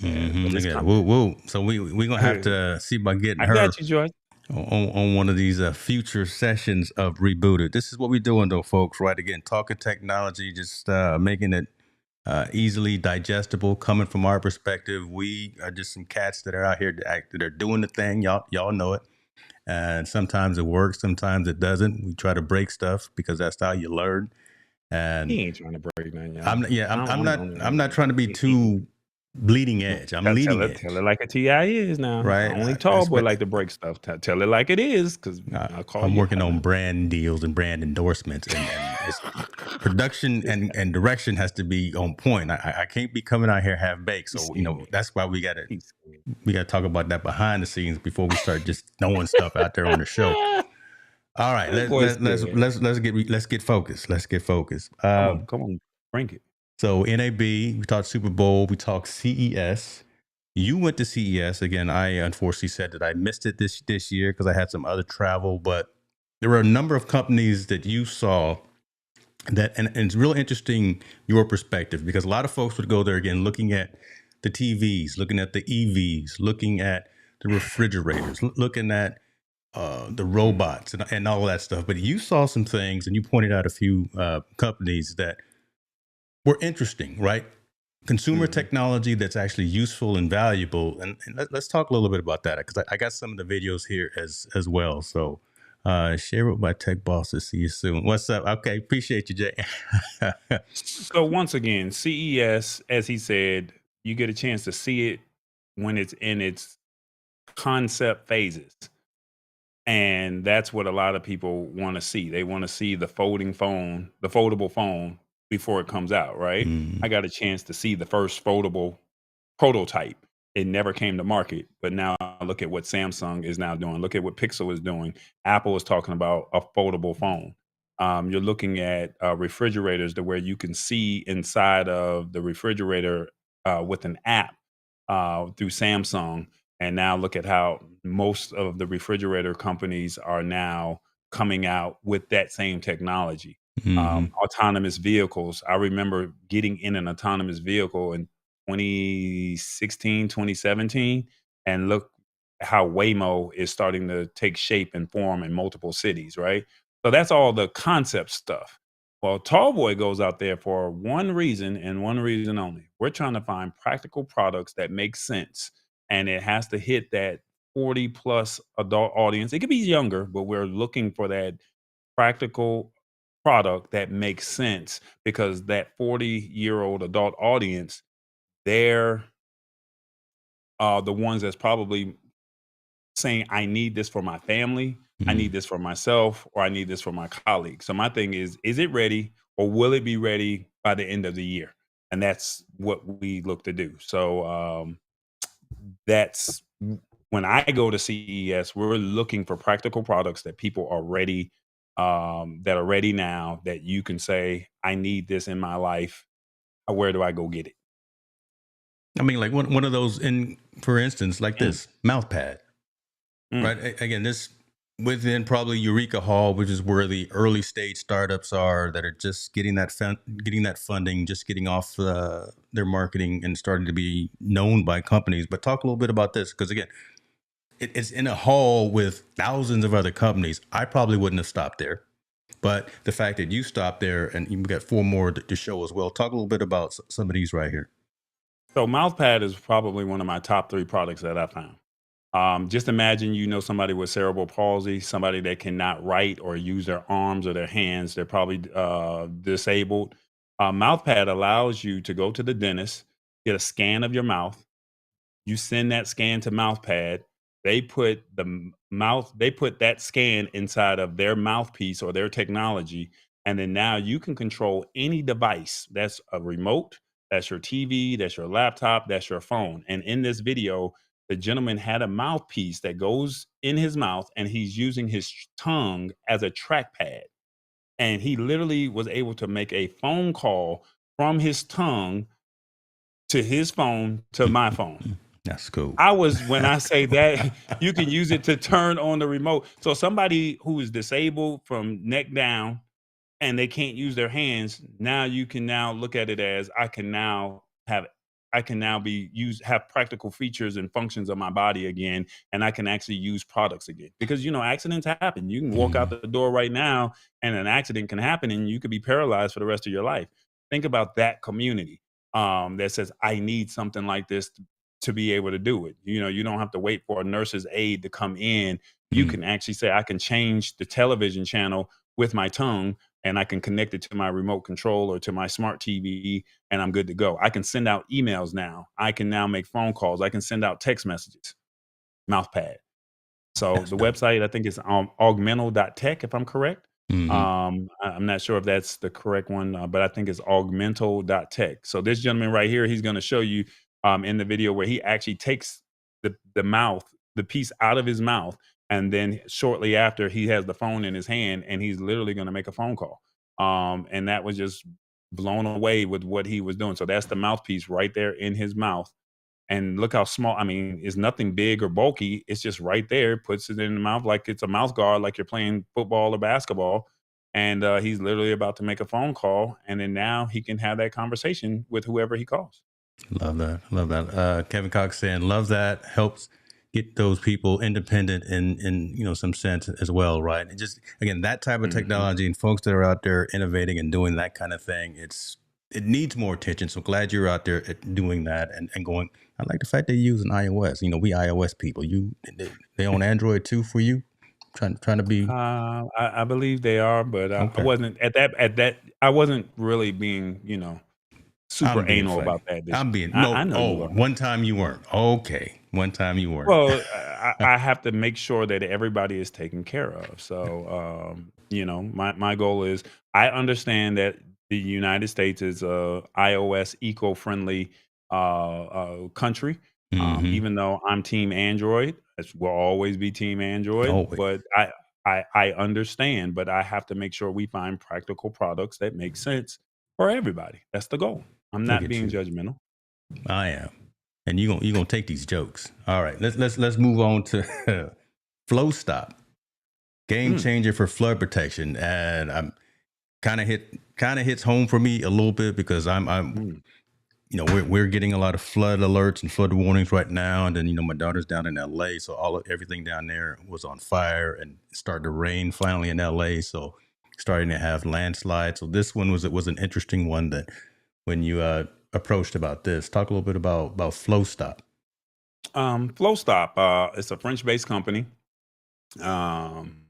Whoa. So we're gonna have to see about getting her. I got you, Joyce. On one of these future sessions of Rebooted. This is what we're doing though, folks, right? Again, talking technology, just making it easily digestible, coming from our perspective. We are just some cats that are out here that are doing the thing. Y'all know it. And sometimes it works, sometimes it doesn't. We try to break stuff because that's how you learn. And he ain't trying to break nothing, y'all. I'm not trying to be too bleeding edge. I'm leading edge. Tell it like a TI is now. Right. Only Tallboy like to break stuff. Tell it like it is, because I'm working on brand deals and brand endorsements, and it's production and direction has to be on point. I can't be coming out here half baked. So that's why we gotta talk about that behind the scenes before we start just throwing stuff out there on the show. All right, let's get focused. Let's get focused. Come on, bring it. So NAB, we talked Super Bowl, we talked CES. You went to CES. Again, I unfortunately said that I missed it this year because I had some other travel, but there were a number of companies that you saw that, and it's real interesting your perspective, because a lot of folks would go there again looking at the TVs, looking at the EVs, looking at the refrigerators, looking at the robots and all that stuff. But you saw some things and you pointed out a few companies that were interesting, right? Consumer technology that's actually useful and valuable. And let's talk a little bit about that, because I got some of the videos here as well. So share with my tech bosses. See you soon. What's up? Okay, appreciate you, Jay. So once again, CES, as he said, you get a chance to see it when it's in its concept phases. And that's what a lot of people want to see. They want to see the foldable phone before it comes out, right? I got a chance to see the first foldable prototype. It never came to market, but now look at what Samsung is now doing. Look at what Pixel is doing. Apple is talking about a foldable phone. You're looking at refrigerators to where you can see inside of the refrigerator with an app through Samsung. And now look at how most of the refrigerator companies are now coming out with that same technology. Autonomous vehicles. I remember getting in an autonomous vehicle in 2016, 2017, and look how Waymo is starting to take shape and form in multiple cities, right? So that's all the concept stuff. Well, Tallboy goes out there for one reason and one reason only. We're trying to find practical products that make sense, and it has to hit that 40 plus adult audience. It could be younger, but we're looking for that practical product that makes sense, because that 40-year-old adult audience, they're the ones that's probably saying, I need this for my family, I need this for myself, or I need this for my colleagues. So my thing is it ready, or will it be ready by the end of the year? And that's what we look to do. So that's when I go to CES, we're looking for practical products that people are ready, that are ready now, that you can say, I need this in my life. Where do I go get it? I mean, like one of those, for instance, like this MouthPad, right? Again, this within probably Eureka Hall, which is where the early stage startups are that are just getting that funding, just getting off their marketing and starting to be known by companies. But talk a little bit about this, because again, it's in a hall with thousands of other companies. I probably wouldn't have stopped there. But the fact that you stopped there and you've got 4 more to show as well. Talk a little bit about some of these right here. So MouthPad is probably one of my top 3 products that I found. Just imagine, somebody with cerebral palsy, somebody that cannot write or use their arms or their hands. They're probably disabled. MouthPad allows you to go to the dentist, get a scan of your mouth. You send that scan to MouthPad. They put they put that scan inside of their mouthpiece or their technology. And then now you can control any device. That's a remote, that's your TV, that's your laptop, that's your phone. And in this video, the gentleman had a mouthpiece that goes in his mouth and he's using his tongue as a trackpad. And he literally was able to make a phone call from his tongue to his phone to my phone. That's cool. When I say that, you can use it to turn on the remote. So somebody who is disabled from neck down and they can't use their hands, now you can now look at it as I can now have practical features and functions of my body again, and I can actually use products again. Because accidents happen. You can walk out the door right now and an accident can happen and you could be paralyzed for the rest of your life. Think about that community that says, I need something like this to be able to do it. You don't have to wait for a nurse's aide to come in. You can actually say, I can change the television channel with my tongue and I can connect it to my remote control or to my smart TV and I'm good to go. I can send out emails now. I can now make phone calls. I can send out text messages. MouthPad. So That's the dope. website, I think it's augmental.tech, if I'm correct. Mhm. I'm not sure if that's the correct one, but I think it's augmental.tech. So this gentleman right here, he's going to show you in the video where he actually takes the piece out of his mouth, and then shortly after he has the phone in his hand, and he's literally going to make a phone call. And that was just blown away with what he was doing. So that's the mouthpiece right there in his mouth. And look how small. I mean, it's nothing big or bulky. It's just right there. Puts it in the mouth like it's a mouth guard, like you're playing football or basketball. And he's literally about to make a phone call. And then now he can have that conversation with whoever he calls. Love that. Love that. Kevin Cox saying, love that. Helps get those people independent in some sense as well, right? And just again, that type of technology and folks that are out there innovating and doing that kind of thing, it needs more attention. So glad you're out there doing that and going. I like the fact they use an iOS. We iOS people. They on Android too for you? Trying to be I believe they are, but I okay. wasn't at that. I wasn't really being, super I'm being anal funny. about that. I'm being I no. know you Oh, are. one time you weren't. Okay, one time you weren't. Well, I have to make sure that everybody is taken care of. So, my goal is I understand that the United States is a iOS eco-friendly country. Mm-hmm. Even though I'm Team Android, will always be Team Android. Always. But I understand, but I have to make sure we find practical products that make sense for everybody. That's the goal. I'm Look not at being you. judgmental. I am, and you gonna take these jokes. All right, let's move on to Flowstop, game Mm, changer for flood protection, and I'm kind of hits home for me a little bit because I'm mm. we're getting a lot of flood alerts and flood warnings right now, and then my daughter's down in LA, so everything down there was on fire and it started to rain finally in LA, so starting to have landslides. So this one was an interesting one that when you approached about this. Talk a little bit about Flowstop. Flowstop, it's a French-based company. Um,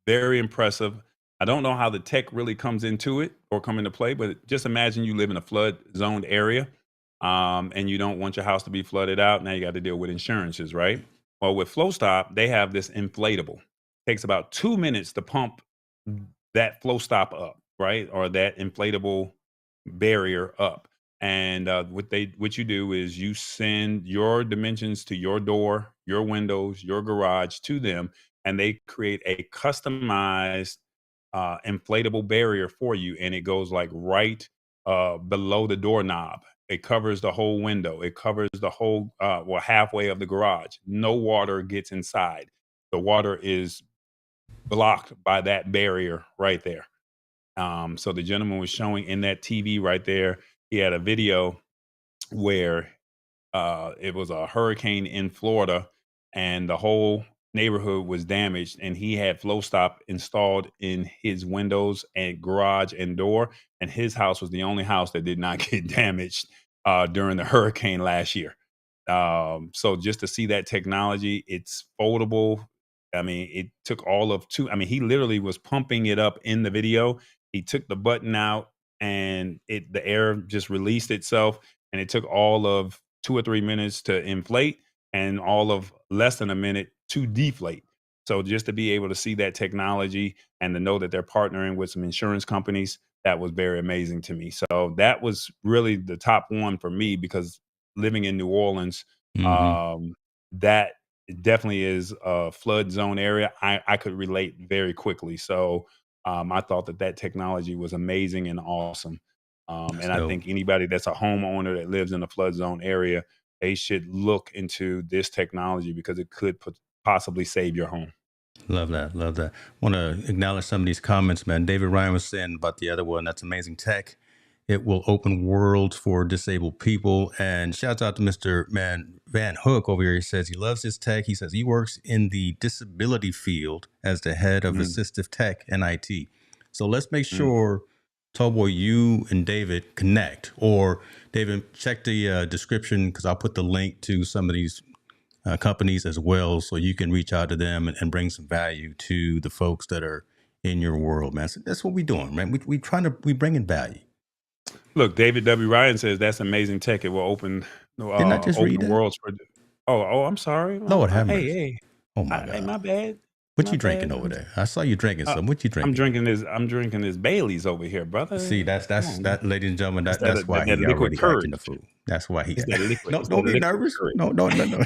Very impressive. I don't know how the tech really comes into it or come into play, but just imagine you live in a flood zoned area, and you don't want your house to be flooded out. Now you got to deal with insurances, right? Well, with Flowstop, they have this inflatable. Takes about 2 minutes to pump that Flowstop up, right? Or that inflatable barrier up. And what you do is you send your dimensions to your door, your windows, your garage to them, and they create a customized inflatable barrier for you, and it goes like right below the doorknob. It covers the whole window. It covers the whole halfway of the garage. No water gets inside. The water is blocked by that barrier right there. So the gentleman was showing in that TV right there. He had a video where it was a hurricane in Florida, and the whole neighborhood was damaged, and he had Flowstop installed in his windows and garage and door, and his house was the only house that did not get damaged during the hurricane last year. So just to see that technology, it's foldable. I mean, it took all of two. I mean, he literally was pumping it up in the video. He took the button out, and the air just released itself, and it took all of 2 or 3 minutes to inflate, and all of less than a minute to deflate. So just to be able to see that technology and to know that they're partnering with some insurance companies, that was very amazing to me. So that was really the top one for me, because living in New Orleans, um, that definitely is a flood zone area. I could relate very quickly. So I thought that technology was amazing and awesome. That's And I dope. think anybody that's a homeowner that lives in a flood zone area, they should look into this technology, because it could possibly save your home. Love that. Love that. Want to acknowledge some of these comments, man. David Ryan was saying about the other one. That's amazing tech. It will open worlds for disabled people. And shouts out to Mr. Man Van Hook over here. He says he loves his tech. He says he works in the disability field as the head of Mm, assistive tech and IT. So let's make mm. sure, Tallboy, you and David connect. Or David, check the description, because I'll put the link to some of these companies as well, so you can reach out to them and bring some value to the folks that are in your world, man. So that's what we're doing, man. We bringing value. Look, David W. Ryan says that's amazing tech. It will Didn't I just read open that? worlds for. Oh, I'm sorry. Lord have Hey, mercy. hey, Oh my hey, God. my bad, What my you drinking bad. over there? I saw you drinking Uh, some. What you I'm drinking? drinking this. I'm drinking this Bailey's over here, See, brother. that's Come on, man. that, ladies and gentlemen. It's That's why that he liquid already courage. acting the fool. That's why he It's got. that liquid. No, It's don't that be liquid nervous. courage. No, no, no, no.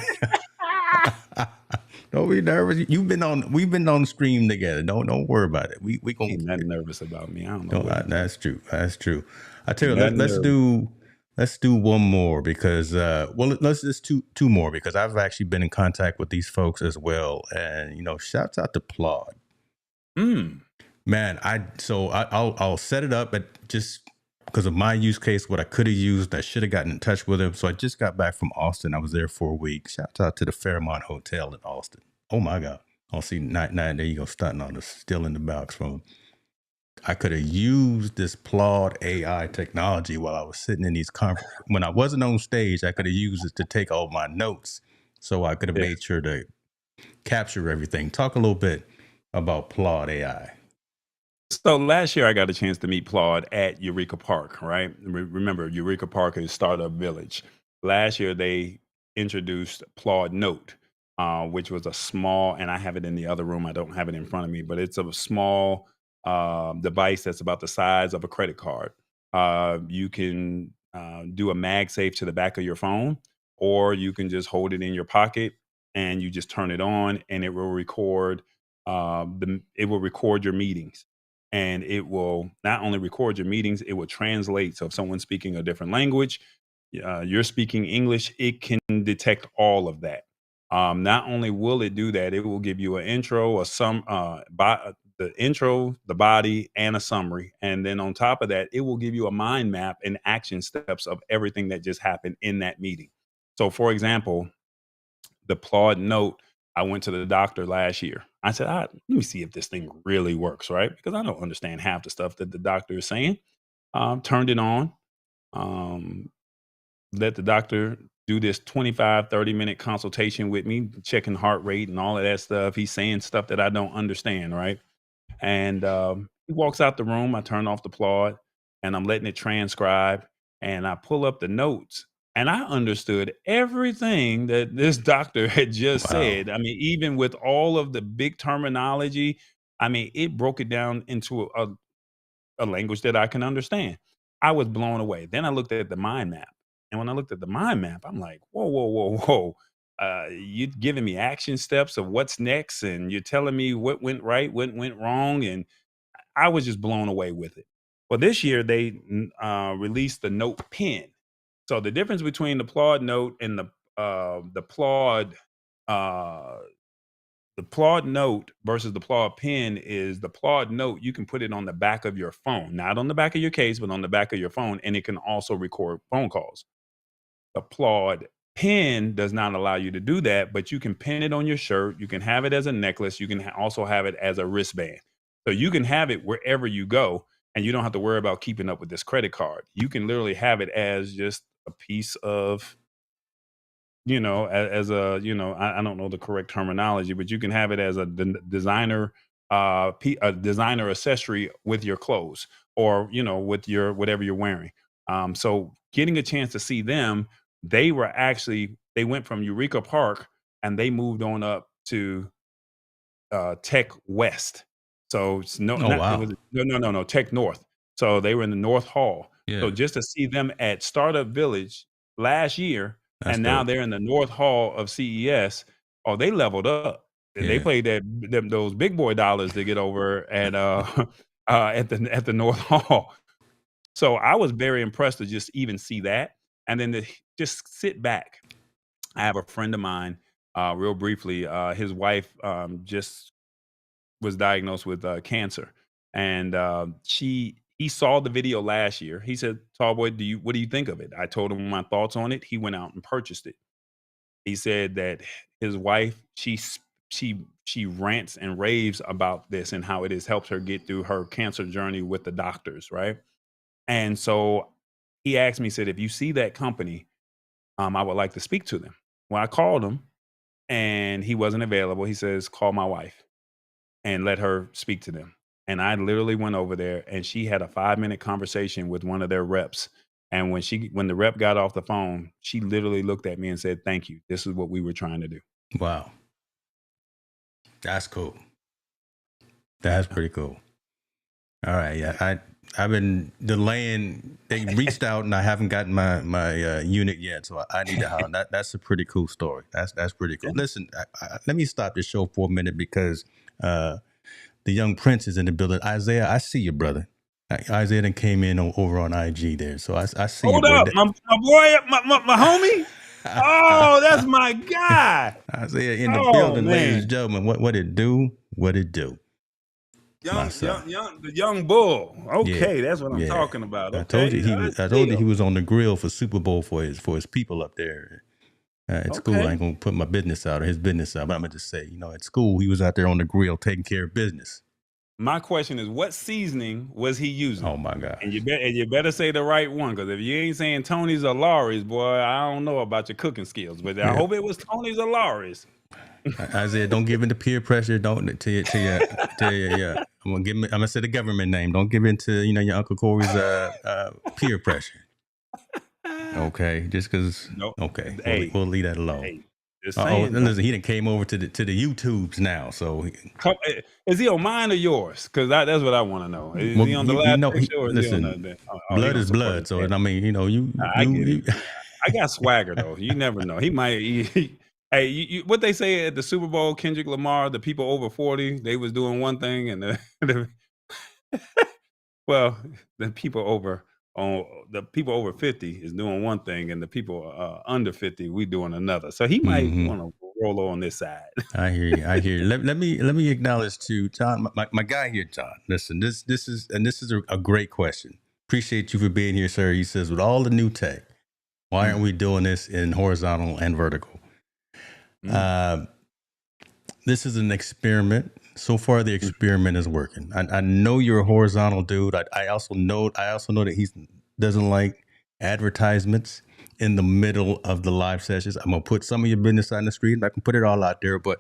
Don't be nervous. We've been on stream together. Don't worry about it. We gonna. Ain't nothing nervous about me. I don't know No, what he talking. that's true. That's true. I tell Ain't you, nothing nervous. let's do one more, because let's just two more, because I've actually been in contact with these folks as well, and shouts out to Plaud. Mm. Man, I'll set it up, at just because of my use case, what I could have used. I should have gotten in touch with him. So I just got back from Austin. I was there for a week. Shouts out to the Fairmont Hotel in Austin. Oh my God. I'll see nine there you go, stunting on us, still in the box from him. I could have used this Plaud AI technology while I was sitting in these conferences. When I wasn't on stage, I could have used it to take all my notes, so I could have Yeah. made sure to capture everything. Talk a little bit about Plaud AI. So last year I got a chance to meet Plaud at Eureka Park, right? Remember, Eureka Park is Startup Village. Last year they introduced PlaudNote, which was a small, and I have it in the other room. I don't have it in front of me, but it's a small device that's about the size of a credit card. You can do a MagSafe to the back of your phone, or you can just hold it in your pocket and you just turn it on, and it will record. It will record your meetings, and it will not only record your meetings, it will translate. So if someone's speaking a different language, you're speaking English, it can detect all of that. Not only will it do that, it will give you an intro, the intro, the body, and a summary. And then on top of that, it will give you a mind map and action steps of everything that just happened in that meeting. So for example, the Plaud Note, I went to the doctor last year. I said, let me see if this thing really works, right? Because I don't understand half the stuff that the doctor is saying. Turned it on, um, let the doctor do this 25, 30-minute consultation with me, checking heart rate and all of that stuff. He's saying stuff that I don't understand, right? And he walks out the room. I turn off the Plaud, and I'm letting it transcribe. And I pull up the notes, and I understood everything that this doctor had just Wow. said. I mean, even with all of the big terminology, I mean, it broke it down into a language that I can understand. I was blown away. Then I looked at the mind map. And when I looked at the mind map, I'm like, whoa, whoa, whoa, whoa. You're giving me action steps of what's next, and you're telling me what went right, what went wrong. And I was just blown away with it. Well, this year they released the Note Pen. So the difference between the Plaud Note and uh, the Plaud Note versus the Plaud Pen is the Plaud Note. You can put it on the back of your phone, not on the back of your case, but on the back of your phone, and it can also record phone calls. The Plaud Pin does not allow you to do that, but you can pin it on your shirt. You can have it as a necklace. You can also have it as a wristband. So you can have it wherever you go, and you don't have to worry about keeping up with this credit card. You can literally have it as just a piece of, as a, I don't know the correct terminology, but you can have it as a designer, a designer accessory with your clothes, or, with your, whatever you're wearing. So getting a chance to see them, they went from Eureka Park and they moved on up to Tech West. So it's wow. No, Tech North. So they were in the North Hall. Yeah. So just to see them at Startup Village last year, That's and now dope. they're in the North Hall of CES. Oh, they leveled up. And they played those big boy dollars to get over at at the North Hall. So I was very impressed to just even see that, and then to just sit back. I have a friend of mine, real briefly, his wife just was diagnosed with cancer, and he saw the video last year. He said, "Tallboy, what do you think of it?" I told him my thoughts on it. He went out and purchased it. He said that his wife, she rants and raves about this and how it has helped her get through her cancer journey with the doctors, right? And so he asked me, he said, "If you see that company, I would like to speak to them." Well, I called him and he wasn't available. He says, "Call my wife and let her speak to them." And I literally went over there and she had a 5-minute conversation with one of their reps. And when the rep got off the phone, she literally looked at me and said, "Thank you. This is what we were trying to do." Wow. That's cool. That's pretty cool. All right. Yeah. I've been delaying. They reached out and I haven't gotten my unit yet. So I need to hound. That's a pretty cool story. That's pretty cool. Yeah. Listen, let me stop the show for a minute because the young prince is in the building. Isaiah, I see you, brother. Isaiah then came in over on IG there. So I see Hold you, boy. up, my boy, my homie. Oh, that's my guy. Isaiah in the Oh, building, man. ladies and gentlemen. What it do? What it do? The young bull. Okay, that's what I'm talking about. Okay, I told you he was on the grill for Super Bowl for his people up there. At school, I ain't gonna put my business out or his business out, but I'm gonna just say, at school he was out there on the grill taking care of business. My question is, what seasoning was he using? Oh my God! And you better say the right one, because if you ain't saying Tony's or Laurie's, boy, I don't know about your cooking skills, but I hope it was Tony's or Laurie's. Isaiah, don't give in to peer pressure. Don't to you. I'm gonna say the government name. Don't give in to your Uncle Corey's peer pressure. Okay, just because. Nope. Okay, hey, we'll leave that alone. Hey, listen, he done came over to the YouTubes now. So is he on mine or yours? Because that's what I want to know. Is he on the last picture or is he on the? Blood is blood. So I mean, you. I got swagger though. You never know. He might. Hey, what they say at the Super Bowl, Kendrick Lamar, the people over 40, they was doing one thing, and the people over 50 is doing one thing, and the people under 50, we doing another. So he might want to roll on this side. I hear you. Let me acknowledge to John, my guy here, John. Listen, this is a great question. Appreciate you for being here, sir. He says, with all the new tech, why aren't we doing this in horizontal and vertical? This is an experiment. So far, the experiment is working. I know you're a horizontal dude. I also know that he doesn't like advertisements in the middle of the live sessions. I'm gonna put some of your business on the screen. I can put it all out there, but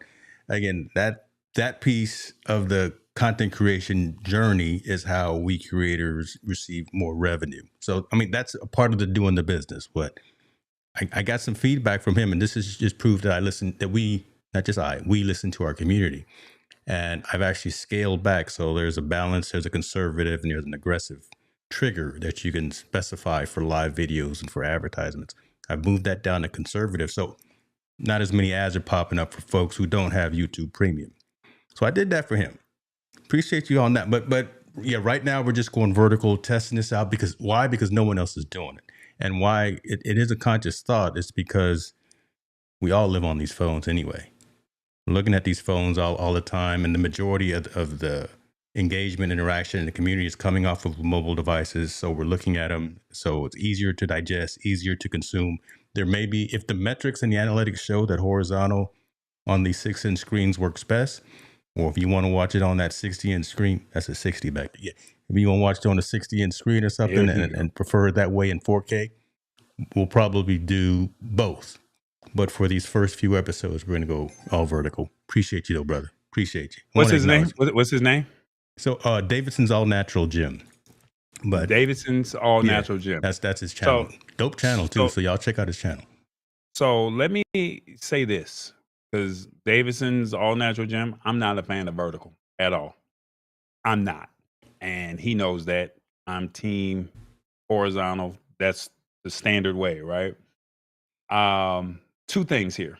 again, that piece of the content creation journey is how we creators receive more revenue. So I mean, that's a part of the doing the business. But I got some feedback from him, and this is just proof that we listen to our community. And I've actually scaled back. So there's a balance, there's a conservative, and there's an aggressive trigger that you can specify for live videos and for advertisements. I've moved that down to conservative. So not as many ads are popping up for folks who don't have YouTube Premium. So I did that for him. Appreciate you on that. But yeah, right now we're just going vertical, testing this out. Because why? Because no one else is doing it. And why it is a conscious thought is because we all live on these phones anyway. We're looking at these phones all the time, and the majority of the engagement, interaction in the community is coming off of mobile devices. So we're looking at them. So it's easier to digest, easier to consume. There may be, if the metrics and the analytics show that horizontal on these 6-inch screens works best, or if you want to watch it on that 60-inch screen, that's a 60 back there. Yeah. If you want to watch it on a 60-inch screen or something and prefer it that way in 4K, we'll probably do both. But for these first few episodes, we're going to go all vertical. Appreciate you, though, brother. Appreciate you. What's his name? What's his name? So Davidson's All Natural Gym. But Davidson's All Natural Gym. That's his channel. So, dope channel too. So y'all check out his channel. So let me say this, because Davidson's All Natural Gym, I'm not a fan of vertical at all. I'm not. And he knows that. I'm team horizontal. That's the standard way, right? Two things here.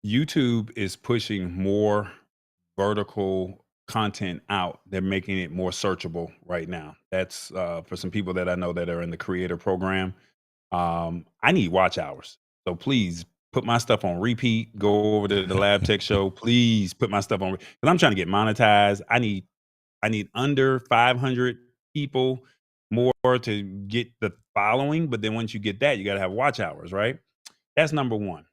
YouTube is pushing more vertical content out. They're making it more searchable right now. That's for some people that I know that are in the creator program. I need watch hours. So please put my stuff on repeat. Go over to the Lab Tech Show. Please put my stuff on, because I'm trying to get monetized. I need under 500 people more to get the following. But then once you get that, you got to have watch hours, right? That's number one.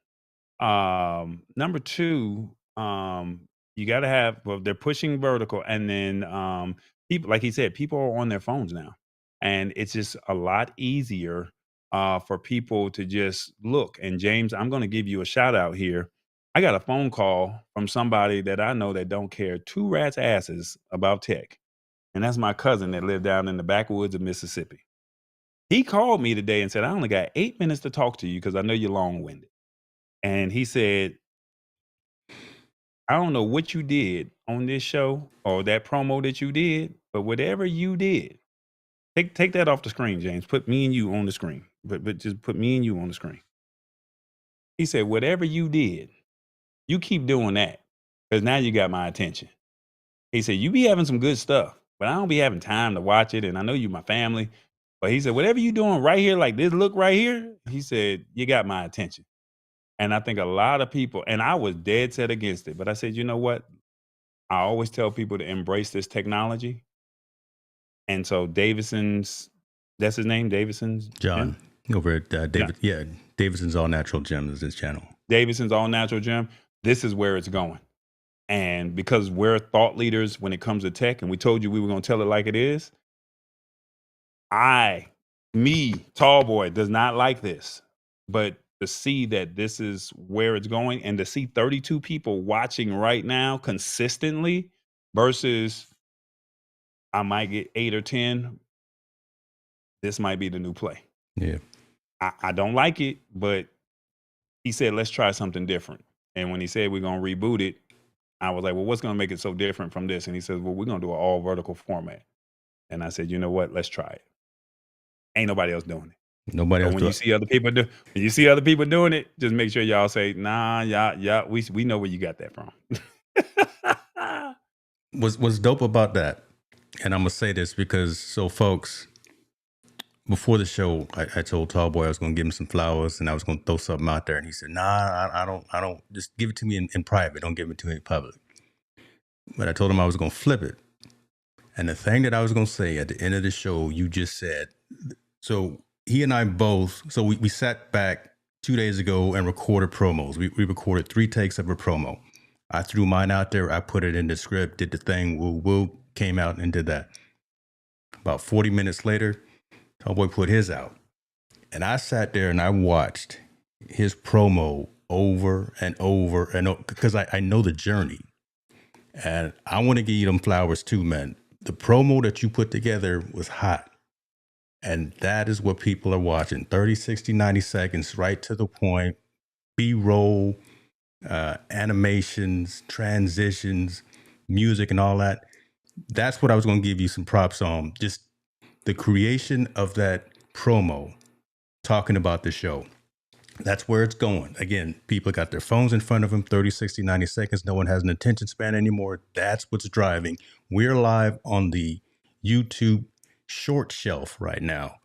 Number two, you got to have, well, they're pushing vertical, and then people, like he said, people are on their phones now, and it's just a lot easier for people to just look. And James, I'm going to give you a shout out here. I got a phone call from somebody that I know that don't care two rats' asses about tech, and that's my cousin that lived down in the backwoods of Mississippi. He called me today and said, I only got 8 minutes to talk to you because I know you're long-winded. And he said, I don't know what you did on this show or that promo that you did, but whatever you did, take that off the screen, James. Put me and you on the screen, but just put me and you on the screen. He said, whatever you did, you keep doing that, because now you got my attention. He said, you be having some good stuff, but I don't be having time to watch it. And I know you my family, but he said, whatever you doing right here, like this look right here, he said, you got my attention. And I think a lot of people, and I was dead set against it, but I said, you know what? I always tell people to embrace this technology. And so Davidson's, that's his name, Davidson's? John, over at David. Yeah, Davidson's All Natural Gym is his channel. Davidson's All Natural Gym. This is where it's going. And because we're thought leaders when it comes to tech, and we told you we were going to tell it like it is, Tallboy, does not like this. But to see that this is where it's going, and to see 32 people watching right now consistently versus I might get 8 or 10, this might be the new play. Yeah. I don't like it, but he said, let's try something different. And when he said we're going to reboot it, I was like, well, what's going to make it so different from this? And he says, well, we're going to do an all vertical format. And I said, you know what? Let's try it. Ain't nobody else doing it. Nobody else. When you see other people doing it, just make sure y'all say, nah, yeah, we know where you got that from. What's dope about that, and I'm gonna say this because, so folks, before the show, I told Tallboy I was gonna give him some flowers and I was gonna throw something out there, and he said, nah, I don't, just give it to me in private, don't give it to me in public. But I told him I was gonna flip it, and the thing that I was gonna say at the end of the show, you just said. So he and I both, so we sat back 2 days ago and recorded promos. We recorded 3 takes of a promo. I threw mine out there. I put it in the script, did the thing, woo, came out and did that. About 40 minutes later, Tallboy put his out. And I sat there and I watched his promo over and over and over, because I know the journey. And I want to give you them flowers too, man. The promo that you put together was hot. And that is what people are watching. 30, 60, 90 seconds, right to the point. B-roll, animations, transitions, music, and all that. That's what I was going to give you some props on. Just the creation of that promo, talking about the show. That's where it's going. Again, people got their phones in front of them, 30, 60, 90 seconds. No one has an attention span anymore. That's what's driving. We're live on the YouTube short shelf right now.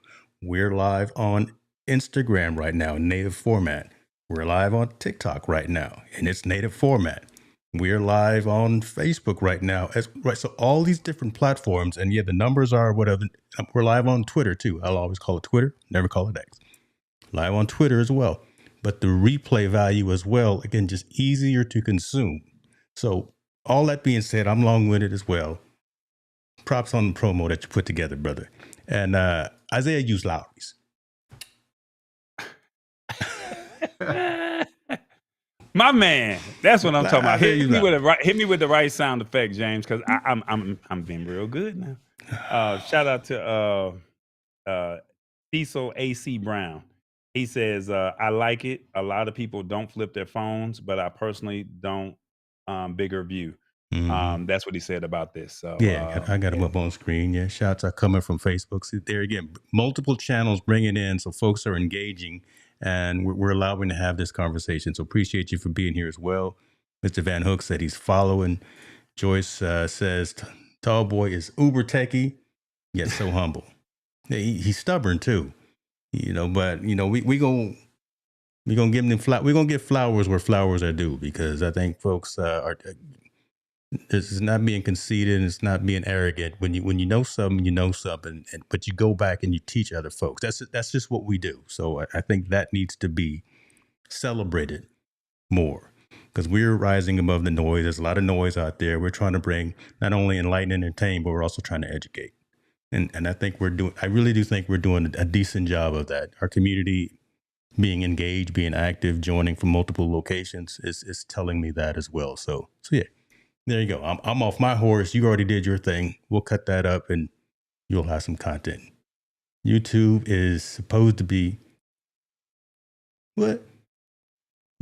We're live on Instagram right now in native format. We're live on TikTok right now in its native format. We're live on Facebook right now. So all these different platforms, and yeah, the numbers are whatever. We're live on Twitter too. I'll always call it Twitter, never call it X. live on Twitter as well. But the replay value as well, again, just easier to consume. So all that being said, I'm long-winded as well. Props on the promo that you put together, brother. And Isaiah used Lowry's. My man, that's what I'm talking about. Hit me with the right sound effect, James, because I'm being real good now. Shout out to Cecil AC Brown. He says, I like it. A lot of people don't flip their phones, but I personally don't. Bigger view. That's what he said about this. So yeah, I got him up on screen. Yeah, shouts are coming from Facebook. So there again, multiple channels bringing in, so folks are engaging, and we're allowing to have this conversation. So appreciate you for being here as well. Mr. Van Hook said he's following. Joyce says Tallboy is uber techie, yet so humble. He's stubborn too, But we gonna give them we're gonna get flowers where flowers are due, because I think folks are. This is not being conceited, and it's not being arrogant. When you know something, you know something, but you go back and you teach other folks. That's just what we do. So I think that needs to be celebrated more, because we're rising above the noise. There's a lot of noise out there. We're trying to bring not only enlighten and entertain, but we're also trying to educate. And I think I really do think we're doing a decent job of that. Our community being engaged, being active, joining from multiple locations is telling me that as well. So yeah. There you go. I'm off my horse. You already did your thing. We'll cut that up and you'll have some content. YouTube is supposed to be... What?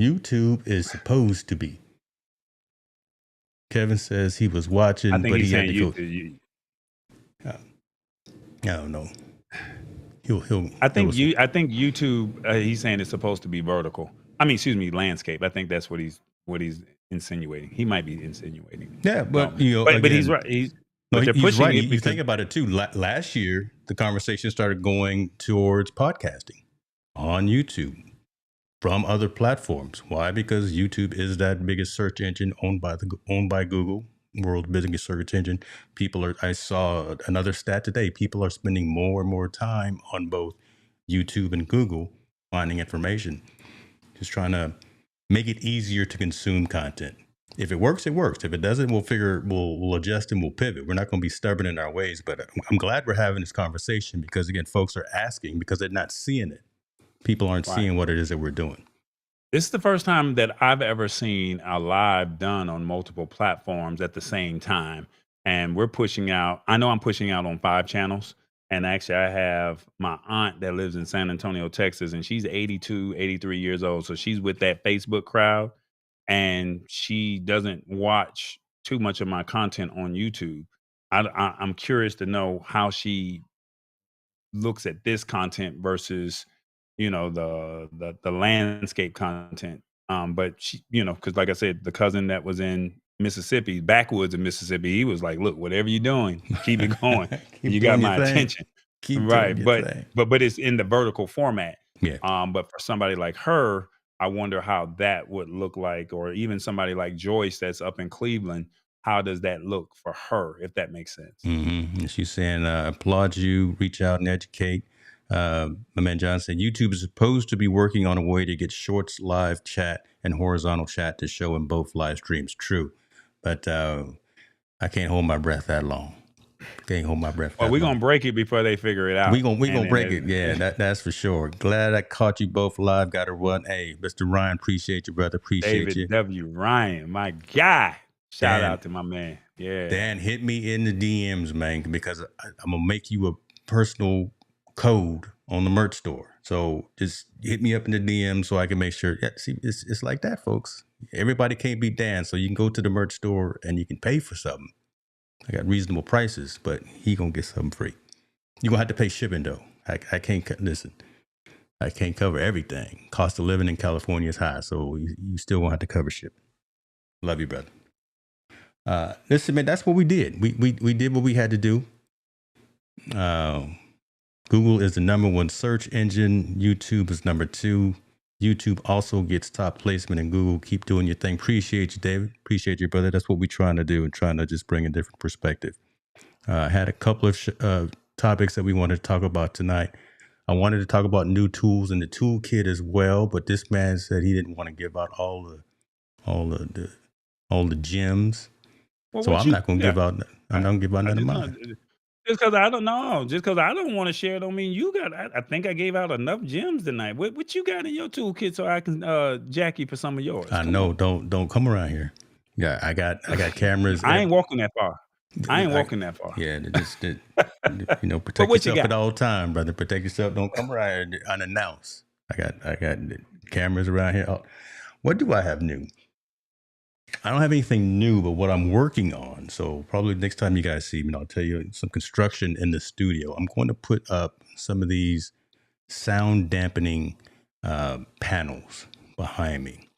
YouTube is supposed to be. Kevin says he was watching, I think but he's he had saying to go. I don't know. I think YouTube. He's saying it's supposed to be vertical. I mean, excuse me, landscape. I think that's what he's insinuating. He might be insinuating. Yeah, but but he's right. He's right. You think about it too. Last year, the conversation started going towards podcasting on YouTube from other platforms. Why? Because YouTube is that biggest search engine owned by Google, world's biggest search engine. I saw another stat today. People are spending more and more time on both YouTube and Google finding information, just trying to make it easier to consume content. If it works, it works. If it doesn't, we'll adjust and we'll pivot. We're not going to be stubborn in our ways, but I'm glad we're having this conversation, because again, folks are asking because they're not seeing it. People aren't seeing what it is that we're doing. This is the first time that I've ever seen a live done on multiple platforms at the same time. And we're pushing out, I know I'm pushing out on 5 channels. And actually, I have my aunt that lives in San Antonio, Texas, and she's 82, 83 years old. So she's with that Facebook crowd, and she doesn't watch too much of my content on YouTube. I'm curious to know how she looks at this content versus, the landscape content. But she, because like I said, the cousin that was in Mississippi, backwoods of Mississippi, he was like, look, whatever you're doing, keep it going. You got my attention. Right. But it's in the vertical format. Yeah. But for somebody like her, I wonder how that would look like, or even somebody like Joyce that's up in Cleveland, how does that look for her, if that makes sense? Mm-hmm. She's saying, applaud you, reach out and educate. My man John said, YouTube is supposed to be working on a way to get shorts, live chat, and horizontal chat to show in both live streams. True. But I can't hold my breath that long. Can't hold my breath. Well, we're going to break it before they figure it out. We're gonna break it. Yeah, that's for sure. Glad I caught you both live. Got to run. Hey, Mr. Ryan, appreciate you, brother. Appreciate David you. W. Ryan, my guy. Shout out to my man. Yeah. Dan, hit me in the DMs, man, because I'm going to make you a personal code on the merch store. So just hit me up in the DM so I can make sure. Yeah, see, it's like that, folks. Everybody can't be Dan, so you can go to the merch store and you can pay for something. I got reasonable prices, but he gonna get something free. You're gonna have to pay shipping though. I can't listen. I can't cover everything. Cost of living in California is high, so you still gonna have to cover shipping. Love you, brother. Listen, man, that's what we did. We did what we had to do. Google is the #1 search engine. YouTube is #2. YouTube also gets top placement in Google. Keep doing your thing. Appreciate you, David. Appreciate you, brother. That's what we're trying to do, and trying to just bring a different perspective. I had a couple of topics that we wanted to talk about tonight. I wanted to talk about new tools in the toolkit as well, but this man said he didn't want to give out all the gems. Well, So what I'm you not going to got? give out. I'm not going to give out I none of just mine. just because I don't know, just because I don't want to share, don't mean you got. I think I gave out enough gems tonight. What you got in your toolkit so I can jack you for some of yours? I Come know. on. Don't come around here. Yeah, I got cameras. I ain't walking that far. I ain't I, walking that far. yeah, But protect what you yourself got? at all time, brother. Protect yourself. Don't come around here unannounced. I got cameras around here. Oh, what do I have new? I don't have anything new, but what I'm working on. So probably next time you guys see me, I'll tell you some construction in the studio. I'm going to put up some of these sound dampening panels behind me.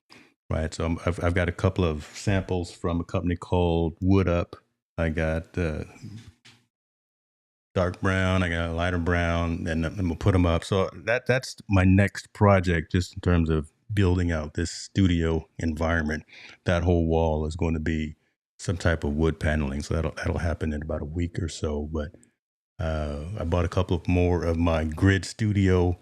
Right. So I've got a couple of samples from a company called Wood Up. I got dark brown, I got a lighter brown, and I'm gonna put them up. So that's my next project, just in terms of building out this studio environment. That whole wall is going to be some type of wood paneling. So that'll happen in about a week or so. But I bought a couple of more of my Grid Studio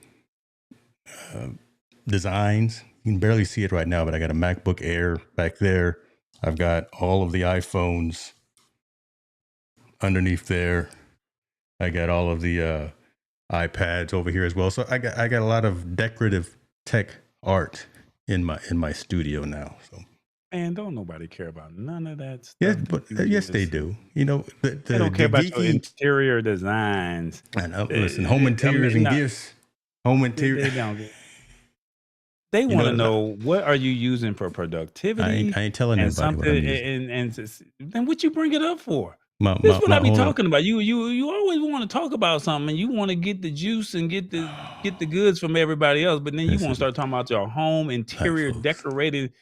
designs. You can barely see it right now, but I got a MacBook Air back there. I've got all of the iPhones underneath there. I got all of the iPads over here as well. So I got a lot of decorative tech art in my studio now. So Man, don't nobody care about none of that yes, stuff but that you yes, they just. do. You know, They don't care the about your geeky. interior designs. And listen, home I interiors mean, and no, gifts. Home they interior. don't. They You want to know, know what are you using for productivity I ain't telling and anybody what something, I'm using. then what you bring it up for? My This is my what my I be owner. talking about. You always want to talk about something, and you want to get the juice and get the goods from everybody else, but then you want to Listen, start talking about your home black interior folks. decorated.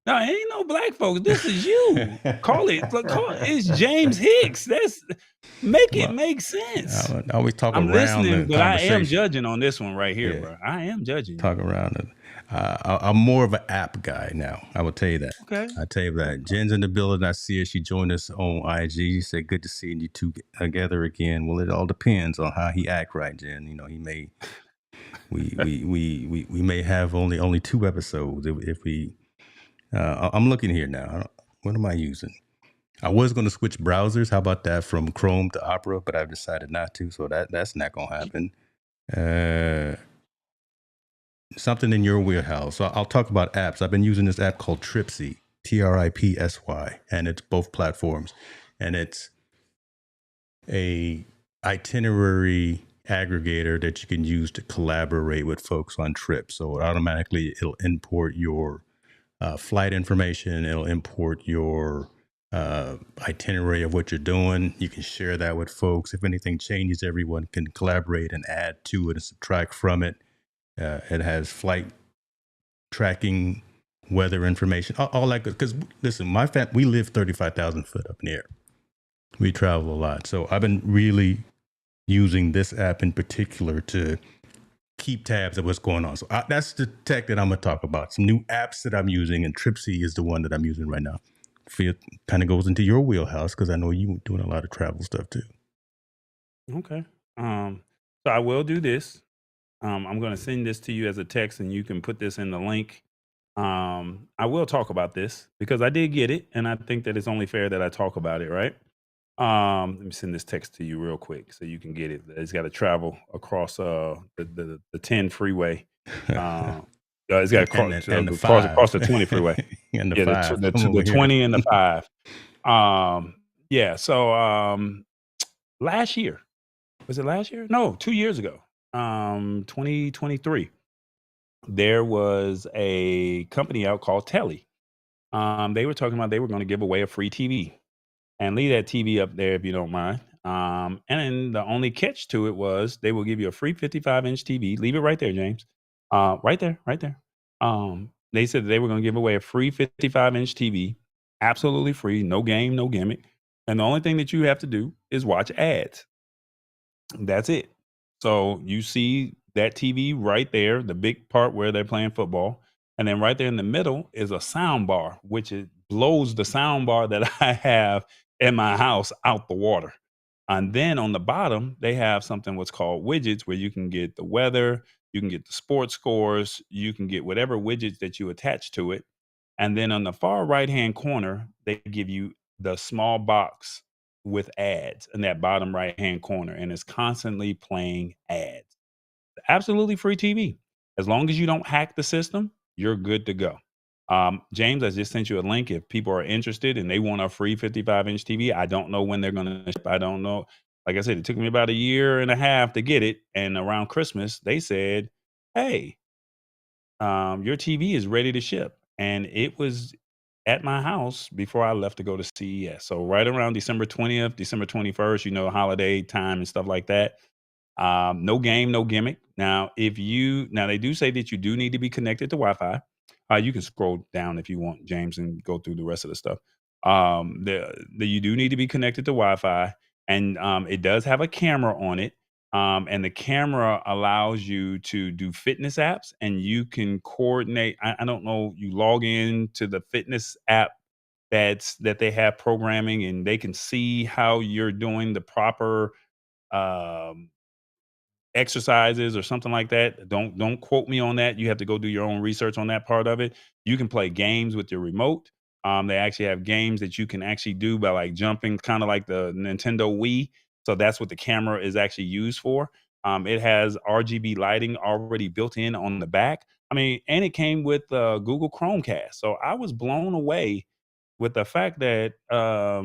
No, it ain't no black folks. This is you. Call it. It's James Hicks. Make it Well, make sense. I always talk I'm around listening, the but I am conversation. judging on this one right here, Yeah, bro. I am judging you. talk around it. I'm more of an app guy now. I will tell you that. Okay. I tell you that. Jen's in the building. I see her. She joined us on IG. She said, "Good to see you two together again." Well, it all depends on how he act, right, Jen? You know, he may we may have only 2 episodes if we. I'm looking here now. What am I using? I was going to switch browsers. How about that, from Chrome to Opera? But I've decided not to. So that's not going to happen. Something in your wheelhouse. So I'll talk about apps. I've been using this app called Tripsy, Tripsy, and it's both platforms, and it's a itinerary aggregator that you can use to collaborate with folks on trips. So automatically it'll import your flight information. It'll import your itinerary of what you're doing. You can share that with folks. If anything changes, everyone can collaborate and add to it and subtract from it. It has flight tracking, weather information, all that good. Because listen, we live 35,000 foot up in the air. We travel a lot. So I've been really using this app in particular to keep tabs of what's going on. So that's the tech that I'm going to talk about. Some new apps that I'm using, and Tripsy is the one that I'm using right now. Feel kind of goes into your wheelhouse because I know you doing a lot of travel stuff too. Okay. So I will do this. I'm going to send this to you as a text, and you can put this in the link. I will talk about this because I did get it, and I think that it's only fair that I talk about it, right? Let me send this text to you real quick so you can get it. It's got to travel across the 10 freeway. It's got to and the across 5 the 20 freeway. and the Yeah, 5 come over the here. 20 and the 5. Yeah. So last year, was it last year? No, 2 years ago. 2023. There was a company out called Telly. They were talking about they were going to give away a free TV. And leave that TV up there if you don't mind. And then the only catch to it was they will give you a free 55-inch TV. Leave it right there, James. Right there, right there. They said they were going to give away a free 55-inch TV, absolutely free, no game, no gimmick. And the only thing that you have to do is watch ads. That's it. So you see that TV right there, the big part where they're playing football. And then right there in the middle is a sound bar, which it blows the sound bar that I have in my house out the water. And then on the bottom, they have something what's called widgets, where you can get the weather, you can get the sports scores, you can get whatever widgets that you attach to it. And then on the far right-hand corner, they give you the small box with ads in that bottom right-hand corner, and it's constantly playing ads. Absolutely free TV. As long as you don't hack the system, you're good to go. James, I just sent you a link if people are interested and they want a free 55-inch TV. I don't know when they're going to ship. I don't know. Like I said, it took me about a year and a half to get it. And around Christmas, they said, hey, your TV is ready to ship. And it was at my house before I left to go to CES. So right around December 20th, December 21st, holiday time and stuff like that. No game, no gimmick. Now, they do say that you do need to be connected to Wi-Fi. You can scroll down if you want, James, and go through the rest of the stuff. You do need to be connected to Wi-Fi, and it does have a camera on it. And the camera allows you to do fitness apps, and you can coordinate. I don't know. You log in to the fitness app that they have programming, and they can see how you're doing the proper um, exercises or something like that. Don't quote me on that. You have to go do your own research on that part of it. You can play games with your remote. They actually have games that you can actually do by like jumping, kind of like the Nintendo Wii. So that's what the camera is actually used for. It has RGB lighting already built in on the back. I mean, and it came with Google Chromecast. So I was blown away with the fact that I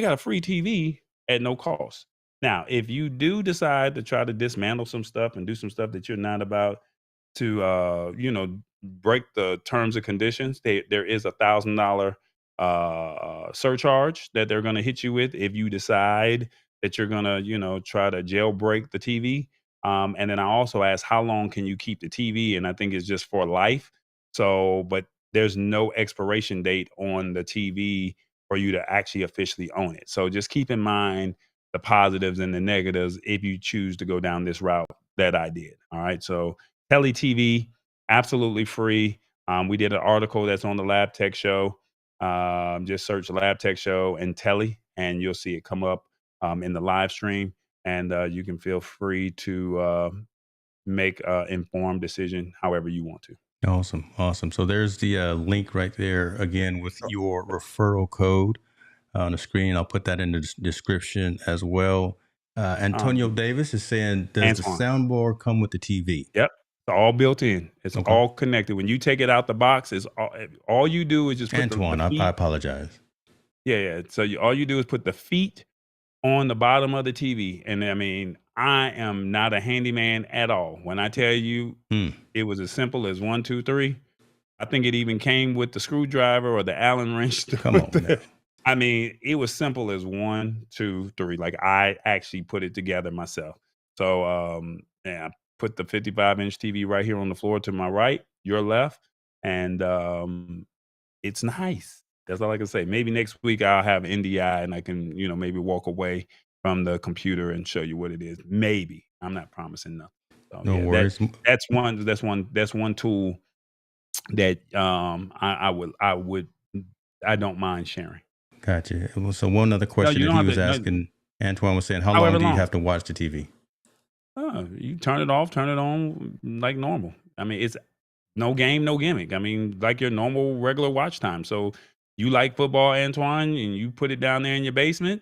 got a free TV at no cost. Now, if you do decide to try to dismantle some stuff and do some stuff that you're not about to, break the terms and conditions, there is $1,000 surcharge that they're going to hit you with if you decide that you're going to, try to jailbreak the TV. And then I also asked, how long can you keep the TV? And I think it's just for life. So, but there's no expiration date on the TV for you to actually officially own it. So just keep in mind the positives and the negatives if you choose to go down this route that I did. All right. So Telly TV, absolutely free. We did an article that's on the Lab Tech Show. Just search Lab Tech Show and Telly, and you'll see it come up in the live stream. And you can feel free to make an informed decision however you want to. Awesome. So there's the link right there again with your referral code on the screen. I'll put that in the description as well. Antonio Davis is saying, does the soundbar come with the TV? Yep. It's all built in. It's all connected. When you take it out the box, it's all you do is just put Antoine, I apologize. Yeah. So all you do is put the feet on the bottom of the TV. And I mean, I am not a handyman at all. When I tell you it was as simple as 1, 2, 3, I think it even came with the screwdriver or the Allen wrench. Come on, man. I mean, it was simple as 1, 2, 3. Like I actually put it together myself. So I put the 55-inch TV right here on the floor to my right, your left, and it's nice. That's all I can say. Maybe next week I'll have NDI and I can, maybe walk away from the computer and show you what it is. Maybe. I'm not promising nothing. So, no worries. That's one tool that I don't mind sharing. Gotcha. So one other question that he was asking, Antoine was saying, how long do you have to watch the TV? You turn it off, turn it on like normal. I mean, it's no game, no gimmick. I mean, like your normal regular watch time. So you like football, Antoine, and you put it down there in your basement,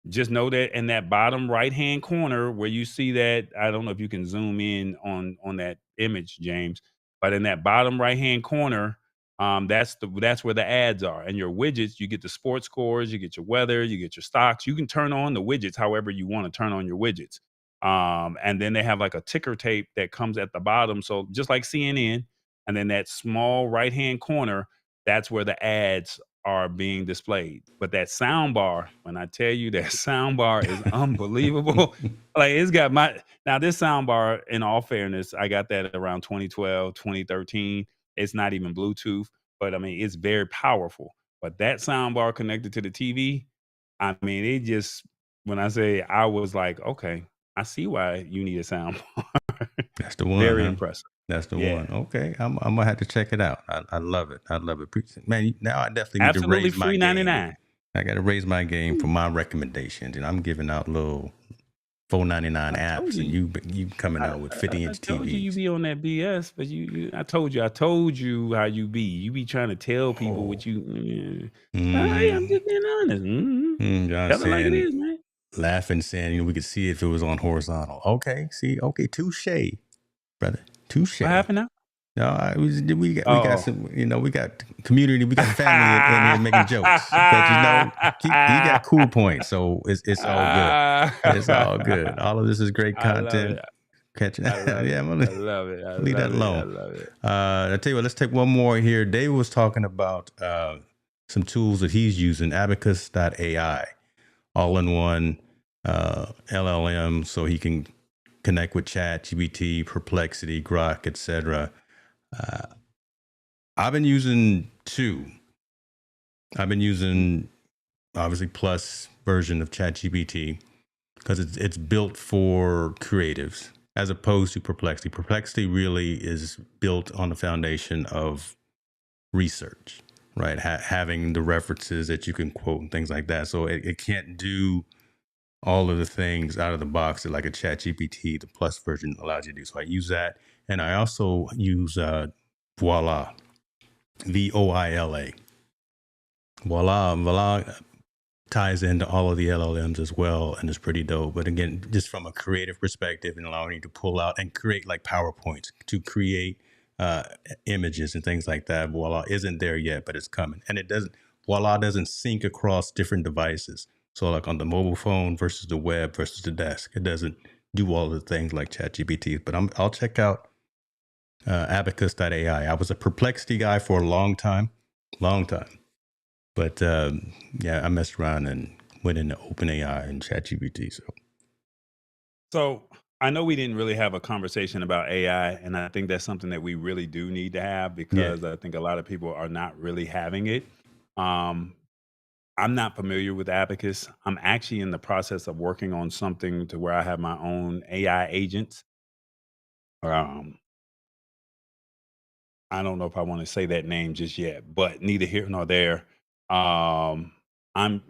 just know that in that bottom right-hand corner where you see that, I don't know if you can zoom in on that image, James, but in that bottom right-hand corner, that's where the ads are. And your widgets, you get the sports scores, you get your weather, you get your stocks. You can turn on the widgets however you want to turn on your widgets. And then they have like a ticker tape that comes at the bottom. So just like CNN, and then that small right-hand corner, that's where the ads are being displayed. But that sound bar, when I tell you that sound bar is unbelievable, like it's got now this sound bar, in all fairness, I got that around 2012, 2013. It's not even Bluetooth, but I mean, it's very powerful. But that sound bar connected to the TV, I mean, it just, when I say, I was like, okay, I see why you need a sound bar. That's the one. Very impressive. That's the one. Okay, I'm gonna have to check it out. I love it. I love it, man. Now I definitely need to raise my game. $3.99. I got to raise my game for my recommendations, and I'm giving out little $4.99 apps, and you coming out with 50-inch TVs. I told you be on that BS, but I told you how you be. You be trying to tell people what you. Hey, I'm just being honest. John Tell it like it is, man. Laughing, saying, we could see if it was on horizontal. Okay, touche, brother, touche. What happened now? No, we got some, we got community, we got family in here making jokes. But he got cool points, so it's all good. It's all good. All of this is great content. Catching, yeah, I love it. Leave that alone. I love it. I tell you what, let's take one more here. Dave was talking about some tools that he's using, abacus.ai, all-in-one LLM, so he can connect with Chat, GPT, Perplexity, Grok, etc. I've been using two. I've been using obviously Plus version of ChatGPT because it's built for creatives as opposed to Perplexity. Perplexity really is built on the foundation of research, right? Having the references that you can quote and things like that. So it can't do all of the things out of the box that like a ChatGPT, the Plus version, allows you to do. So I use that. And I also use Voila, Voila. Voila ties into all of the LLMs as well, and it's pretty dope. But again, just from a creative perspective and allowing you to pull out and create like PowerPoints to create images and things like that. Voila isn't there yet, but it's coming. And Voila doesn't sync across different devices. So like on the mobile phone versus the web versus the desk, it doesn't do all the things like ChatGPT. But I'll check out abacus.ai. I was a Perplexity guy for a long time. But I messed around and went into OpenAI and ChatGPT. So I know we didn't really have a conversation about AI, and I think that's something that we really do need to have because I think a lot of people are not really having it. I'm not familiar with Abacus. I'm actually in the process of working on something to where I have my own AI agents. I don't know if I want to say that name just yet, but neither here nor there. I'm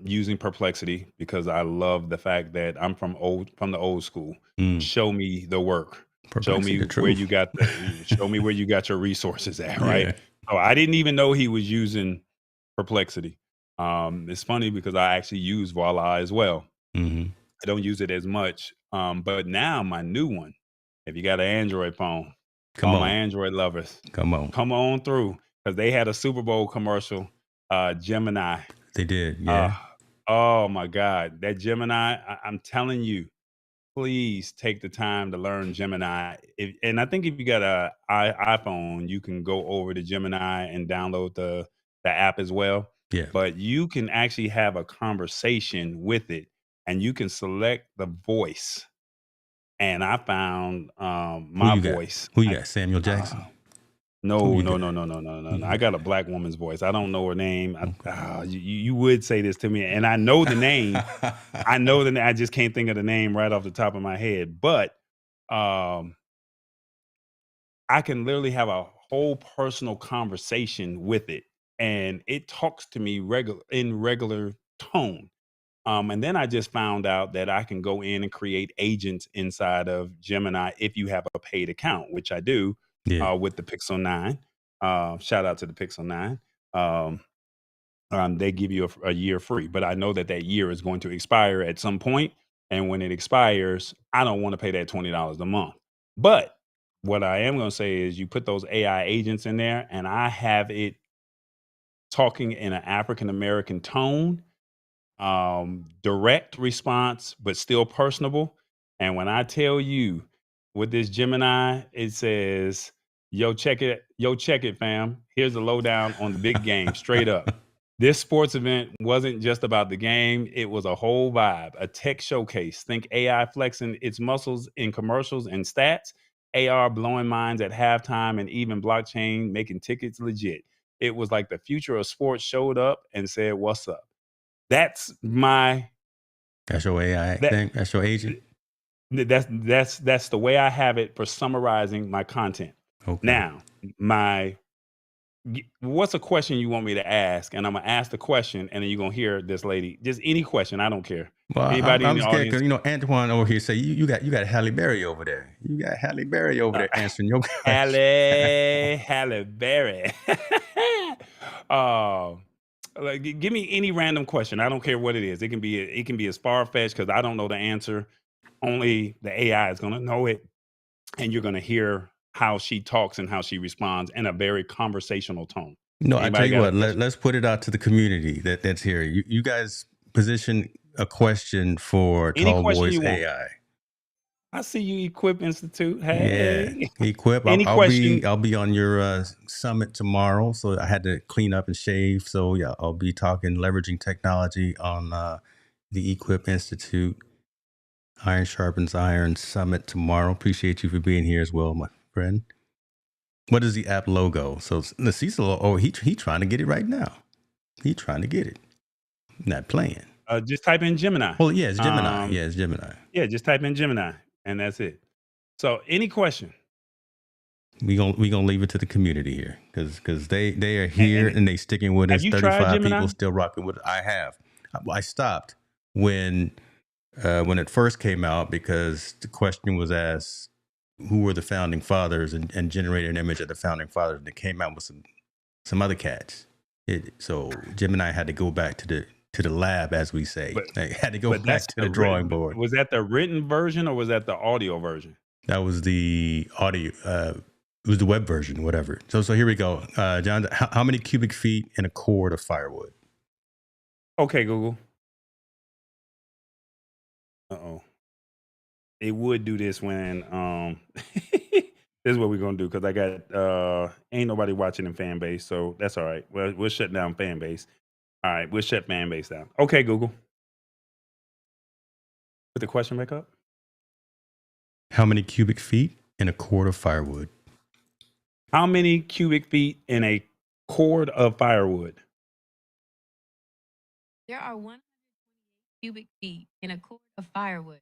using Perplexity because I love the fact that I'm from the old school. Show me the work. Show me where you got show me where you got your resources at, right? Yeah. So I didn't even know he was using Perplexity. It's funny because I actually use Voila as well. I don't use it as much. But now my new one, if you got an Android phone, all my Android lovers, come on through, because they had a Super Bowl commercial, Gemini. They did, yeah. Oh my God, that Gemini! I'm telling you, please take the time to learn Gemini. And I think if you got an iPhone, you can go over to Gemini and download the app as well. Yeah. But you can actually have a conversation with it, and you can select the voice. And I found my voice. Who you got? Samuel Jackson? No. I got a black woman's voice. I don't know her name. You would say this to me, and I know the name. I just can't think of the name right off the top of my head. But I can literally have a whole personal conversation with it, and it talks to me in regular tone. And then I just found out that I can go in and create agents inside of Gemini if you have a paid account, which I do with the Pixel 9. Shout out to the Pixel 9. They give you a year free, but I know that year is going to expire at some point. And when it expires, I don't want to pay that $20 a month. But what I am going to say is you put those AI agents in there, and I have it talking in an African-American tone. Direct response, but still personable. And when I tell you with this Gemini, it says, check it, fam. Here's the lowdown on the big game, straight up. This sports event wasn't just about the game. It was a whole vibe, a tech showcase. Think AI flexing its muscles in commercials and stats, AR blowing minds at halftime, and even blockchain making tickets legit. It was like the future of sports showed up and said, what's up? That's your AI thing. That's your agent. That's the way I have it for summarizing my content. Okay. Now, my What's a question you want me to ask? And I'm gonna ask the question, and then you're gonna hear this lady. Just any question. I don't care. Well, Anybody in I'm the scared audience? because Antoine over here say you got Halle Berry over there. You got Halle Berry over Uh, there answering your question. Halle Berry. uh, like, give me any random question. I don't care what it is. It can be as far fetched because I don't know the answer. Only the AI is gonna know it, and you're gonna hear how she talks and how she responds in a very conversational tone. No, I tell Anybody you got a what. question? Let's put it out to the community that's here. You guys position a question for Any question Tallboy's you want. AI. I see you, Equip Institute. Yeah, Hey, Equip. any question? I'll be on your summit tomorrow, so I had to clean up and shave. So yeah, I'll be talking leveraging technology on the Equip Institute Iron Sharpens Iron Summit tomorrow. Appreciate you for being here as well, my friend. What is the app logo? So let's see. So he trying to get it right now. He trying to get it. Not playing. Just type in Gemini. Well, yeah, it's Gemini. Yeah, it's Gemini. Yeah, just type in Gemini, and that's it. So, any question? We gonna leave it to the community here because they are here and they sticking with Have us. you tried 35 Gemini? people still rocking with it. I have. I stopped when it first came out because the question was asked, who were the founding fathers, and generated an image of the founding fathers, and it came out with some other cats. So Gemini had to go back to the lab, as we say. They had to go back to the drawing board. Was that the written version or was that the audio version? That was the audio. It was the web version, whatever. So here we go. John, how many cubic feet in a cord of firewood? Okay, Google. Uh-oh. It would do this when this is what we're gonna do because I got ain't nobody watching in fan base, so that's all right. Well, we'll shut down fan base. All right, we'll shut fan base down. Okay, Google. Put the question back up. How many cubic feet in a cord of firewood? How many cubic feet in a cord of firewood? There are 100 cubic feet in a cord of firewood.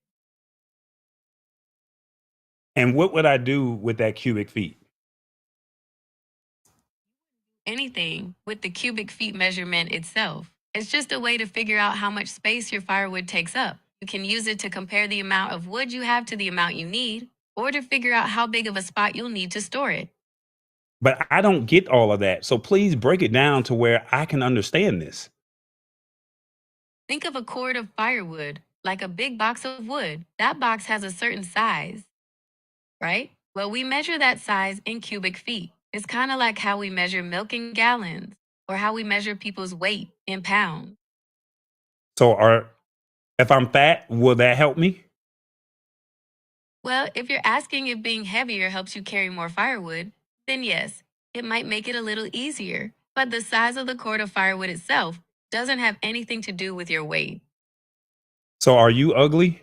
And what would I do with that cubic feet? Anything with the cubic feet measurement itself. It's just a way to figure out how much space your firewood takes up. You can use it to compare the amount of wood you have to the amount you need, or to figure out how big of a spot you'll need to store it. But I don't get all of that. So please break it down to where I can understand this. Think of a cord of firewood like a big box of wood. That box has a certain size, right? Well, we measure that size in cubic feet. It's kind of like how we measure milk in gallons or how we measure people's weight in pounds. So if I'm fat, will that help me? Well, if you're asking if being heavier helps you carry more firewood, then yes, it might make it a little easier. But the size of the cord of firewood itself doesn't have anything to do with your weight. So are you ugly?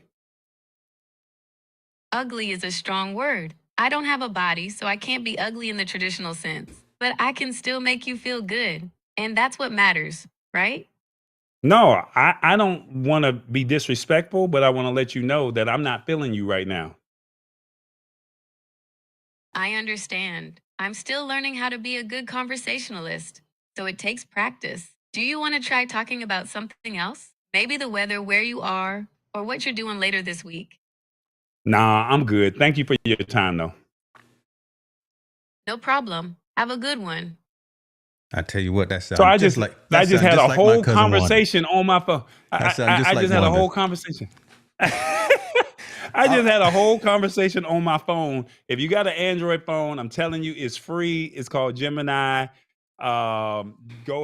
Ugly is a strong word. I don't have a body, so I can't be ugly in the traditional sense. But I can still make you feel good. And that's what matters, right? No, I don't want to be disrespectful, but I want to let you know that I'm not feeling you right now. I understand. I'm still learning how to be a good conversationalist, so it takes practice. Do you want to try talking about something else? Maybe the weather where you are, or what you're doing later this week? Nah, I'm good. Thank you for your time, though. No problem. Have a good one. I tell you what, that sounds So I just just like I just had a my whole cousin Wanda. conversation on my phone. That sounds just I like just had a Wanda. whole conversation. I just had a whole conversation on my phone. If you got an Android phone, I'm telling you, it's free. It's called Gemini. Go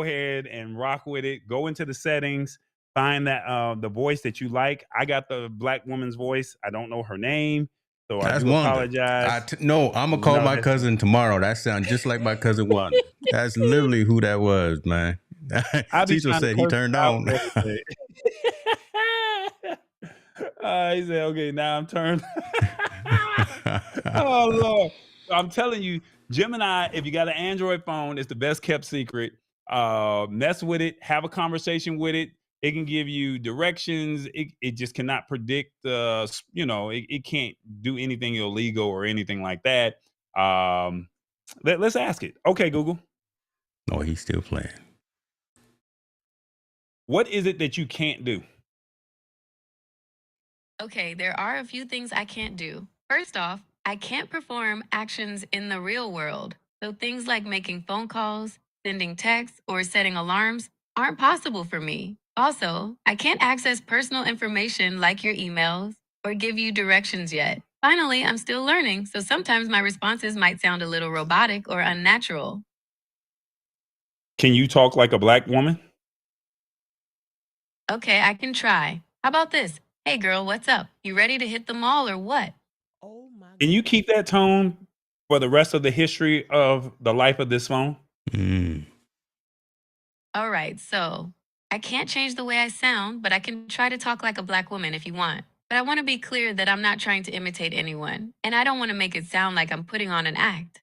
ahead and rock with it. Go into the settings, find that the voice that you like. I got the black woman's voice. I don't know her name, so I That's do Wanda. apologize. No, I'm gonna call No, my that's cousin tomorrow. That sounds just like my cousin Wanda. That's literally who that was, man. I be Cecil trying to said he curse turned her out on. and everything. He said, "Okay, now I'm turned." Oh Lord! I'm telling you, Gemini. If you got an Android phone, it's the best kept secret. Mess with it. Have a conversation with it. It can give you directions. It just cannot predict. It can't do anything illegal or anything like that. Let's ask it. Okay, Google. Oh, he's still playing. What is it that you can't do? Okay, there are a few things I can't do. First off, I can't perform actions in the real world. So things like making phone calls, sending texts, or setting alarms aren't possible for me. Also, I can't access personal information like your emails or give you directions yet. Finally, I'm still learning, so sometimes my responses might sound a little robotic or unnatural. Can you talk like a Black woman? Okay, I can try. How about this? Hey girl, what's up? You ready to hit the mall or what? Oh my Can you keep that tone for the rest of the history of the life of this phone? All right, so I can't change the way I sound, but I can try to talk like a Black woman if you want. But I want to be clear that I'm not trying to imitate anyone, and I don't want to make it sound like I'm putting on an act.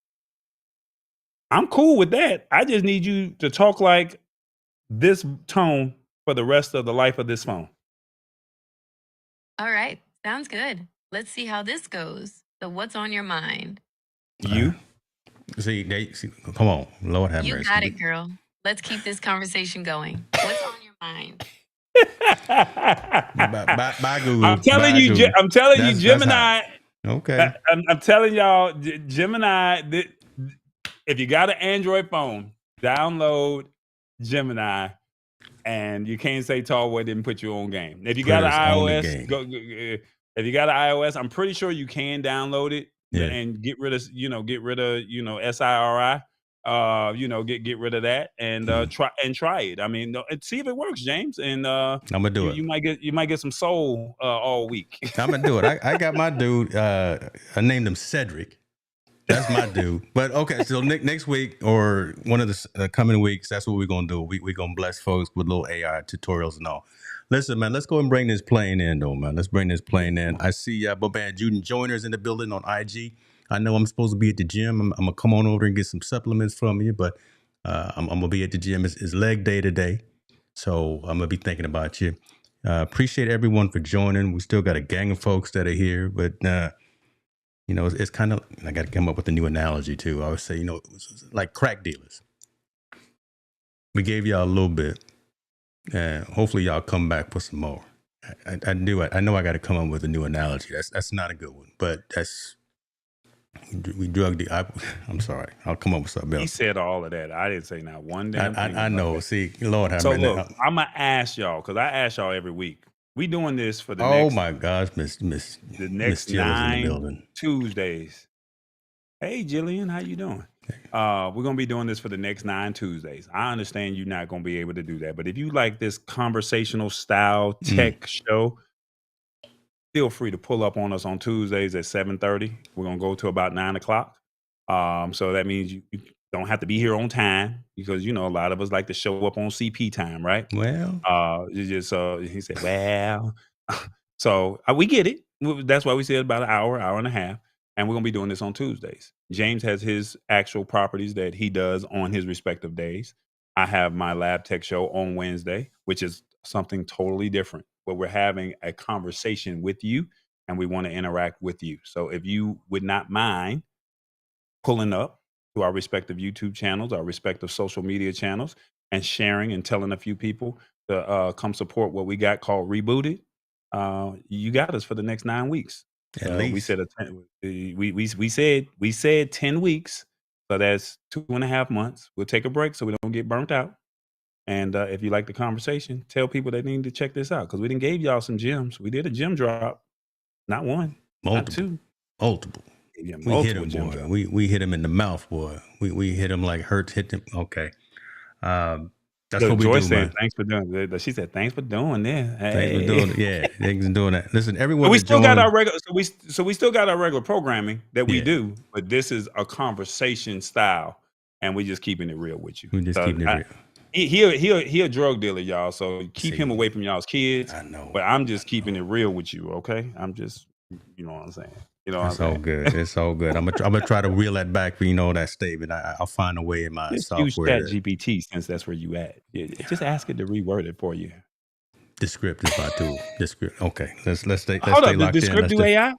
I'm cool with that. I just need you to talk like this tone for the rest of the life of this phone. All right, sounds good. Let's see how this goes. So, what's on your mind? You? See, come on, Lord have You mercy. got it, girl. Let's keep this conversation going. What's on your mind? Bye, Google. I'm telling Bye, you, Google. I'm telling you, That's Gemini. Okay. I'm telling y'all, Gemini. If you got an Android phone, download Gemini, and you can't say Tallboy didn't put you on game. If you got an iOS, go. If you got an iOS, I'm pretty sure you can download it and get rid of SIRI. Get rid of that and try it. I mean, see if it works, James. And I'm gonna do it. You might get some soul all week. I'm gonna do it. I got my dude. I named him Cedric. That's my dude. But okay, so next week or one of the coming weeks, that's what we're gonna do. We're gonna bless folks with little AI tutorials and all. Listen, man, let's go and bring this plane in, though, man. Let's bring this plane in. I see Boban Juden Joiners in the building on IG. I know I'm supposed to be at the gym. I'm gonna come on over and get some supplements from you, but I'm gonna be at the gym. It's leg day today, so I'm gonna be thinking about you. Appreciate everyone for joining. We still got a gang of folks that are here, but it's kind of, I got to come up with a new analogy too. I would say, it's like crack dealers. We gave y'all a little bit, and hopefully y'all come back for some more. I know I got to come up with a new analogy. That's not a good one, but we drug the. I'm sorry. I'll come up with something else. He said all of that. I didn't say not one damn thing. I know. That. See, Lord have mercy. So look, I'm gonna ask y'all because I ask y'all every week. We doing this for the next. Oh my gosh, the next 9 Tuesdays. Hey Jillian, how you doing? We're gonna be doing this for the next 9 Tuesdays. I understand you're not gonna be able to do that, but if you like this conversational style tech show, feel free to pull up on us on Tuesdays at 7:30. We're gonna go to about 9 o'clock. So that means you don't have to be here on time because a lot of us like to show up on CP time, right? Well, he said, well, so we get it. That's why we said about an hour and a half, and we're gonna be doing this on Tuesdays. James has his actual properties that he does on his respective days. I have my lab tech show on Wednesday, which is something totally different, but we're having a conversation with you and we want to interact with you. So if you would not mind pulling up to our respective YouTube channels, our respective social media channels, and sharing and telling a few people to come support what we got called Rebooted. You got us for the next 9 weeks. At least. We said 10 weeks, so that's 2.5 months. We'll take a break so we don't get burnt out. And if you like the conversation, tell people they need to check this out because we done gave y'all some gems. We did a gem drop, not one, not two, multiple. Yeah, we hit him, boy. We hit him in the mouth, boy. We hit him like Hurts hit him. Okay. That's what we Joyce do, said, man. thanks for doing that. She said, thanks for doing that. Hey. Thanks for doing it. Yeah, thanks for doing that. Listen, everyone. We still got our regular. So we still got our regular programming that we do, but this is a conversation style, and we just keeping it real with you. We just keeping it real. He a drug dealer, y'all. So keep him away from y'all's kids. I know, but I'm just keeping it real with you. Okay, I'm just, you know what I'm saying. It's all good. It's all good. I'm gonna try to reel that back for that statement. I'll find a way in my software. Use ChatGPT since that's where you at. Just ask it to reword it for you. The script is my tool. The script. Okay, let's stay. Hold up. Locked Did the script do AI?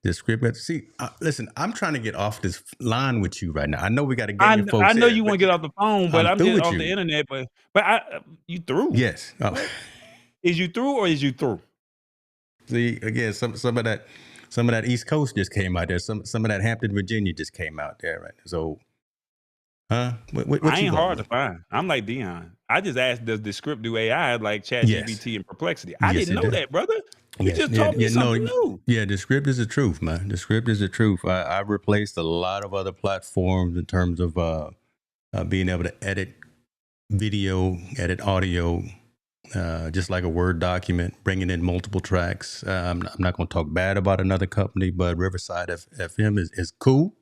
The script. See, listen, I'm trying to get off this line with you right now. I know we got to get your folks. I know you want to get off the phone, but I'm through just with off you. the internet. But you through? Yes. Oh. Is you through or is you through? See, again, some of that East Coast just came out there. Some of that Hampton, Virginia just came out there, right? So, what I ain't hard to find. I'm like Dion. I just asked, does the script do AI like ChatGPT and Perplexity? I didn't know that, brother. You just told me something new. Yeah, the script is the truth, man. The script is the truth. I replaced a lot of other platforms in terms of being able to edit video, edit audio, just like a Word document, bringing in multiple tracks. I'm not going to talk bad about another company, but Riverside FM is cool.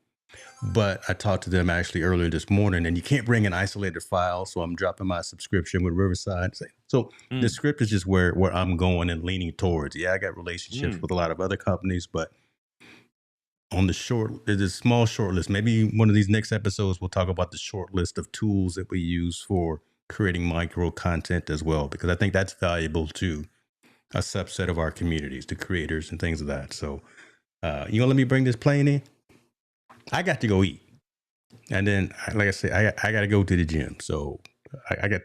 But I talked to them actually earlier this morning, and you can't bring an isolated file, so I'm dropping my subscription with Riverside. So the script is just where I'm going and leaning towards. Yeah, I got relationships with a lot of other companies, but on there's a small short list. Maybe one of these next episodes we'll talk about the short list of tools that we use for creating micro content as well, because I think that's valuable to a subset of our communities, the creators and things of that. So you gonna let me bring this plane in? I got to go eat, and then, like I said, I got to go to the gym. So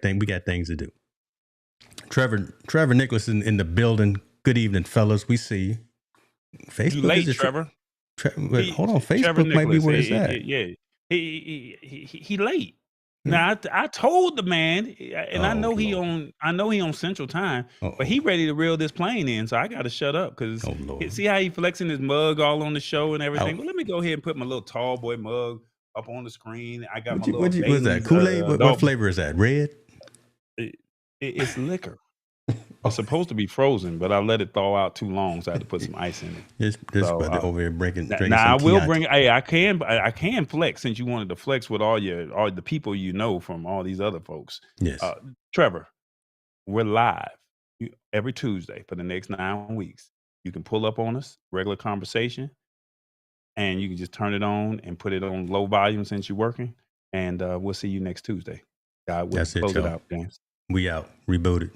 we got things to do. Trevor Nicholas in the building. Good evening, fellas. We see you. Facebook. You late, Trevor? Hold on, Facebook might be where it's at. Yeah, he late. Now I told the man, and I know he on Central Time, but he ready to reel this plane in, so I got to shut up because see how he flexing his mug all on the show and everything. Well, let me go ahead and put my little Tallboy mug up on the screen. I got my little. What's that? Kool-Aid? What flavor is that? Red? It's liquor. It's supposed to be frozen, but I let it thaw out too long, so I had to put some ice in it. This brother over here drinking. Now I will bring. Hey, I can flex since you wanted to flex with all the people you know from all these other folks. Yes, Trevor, we're live every Tuesday for the next 9 weeks. You can pull up on us, regular conversation, and you can just turn it on and put it on low volume since you're working. And we'll see you next Tuesday. God will close it out, James. We out. Rebooted.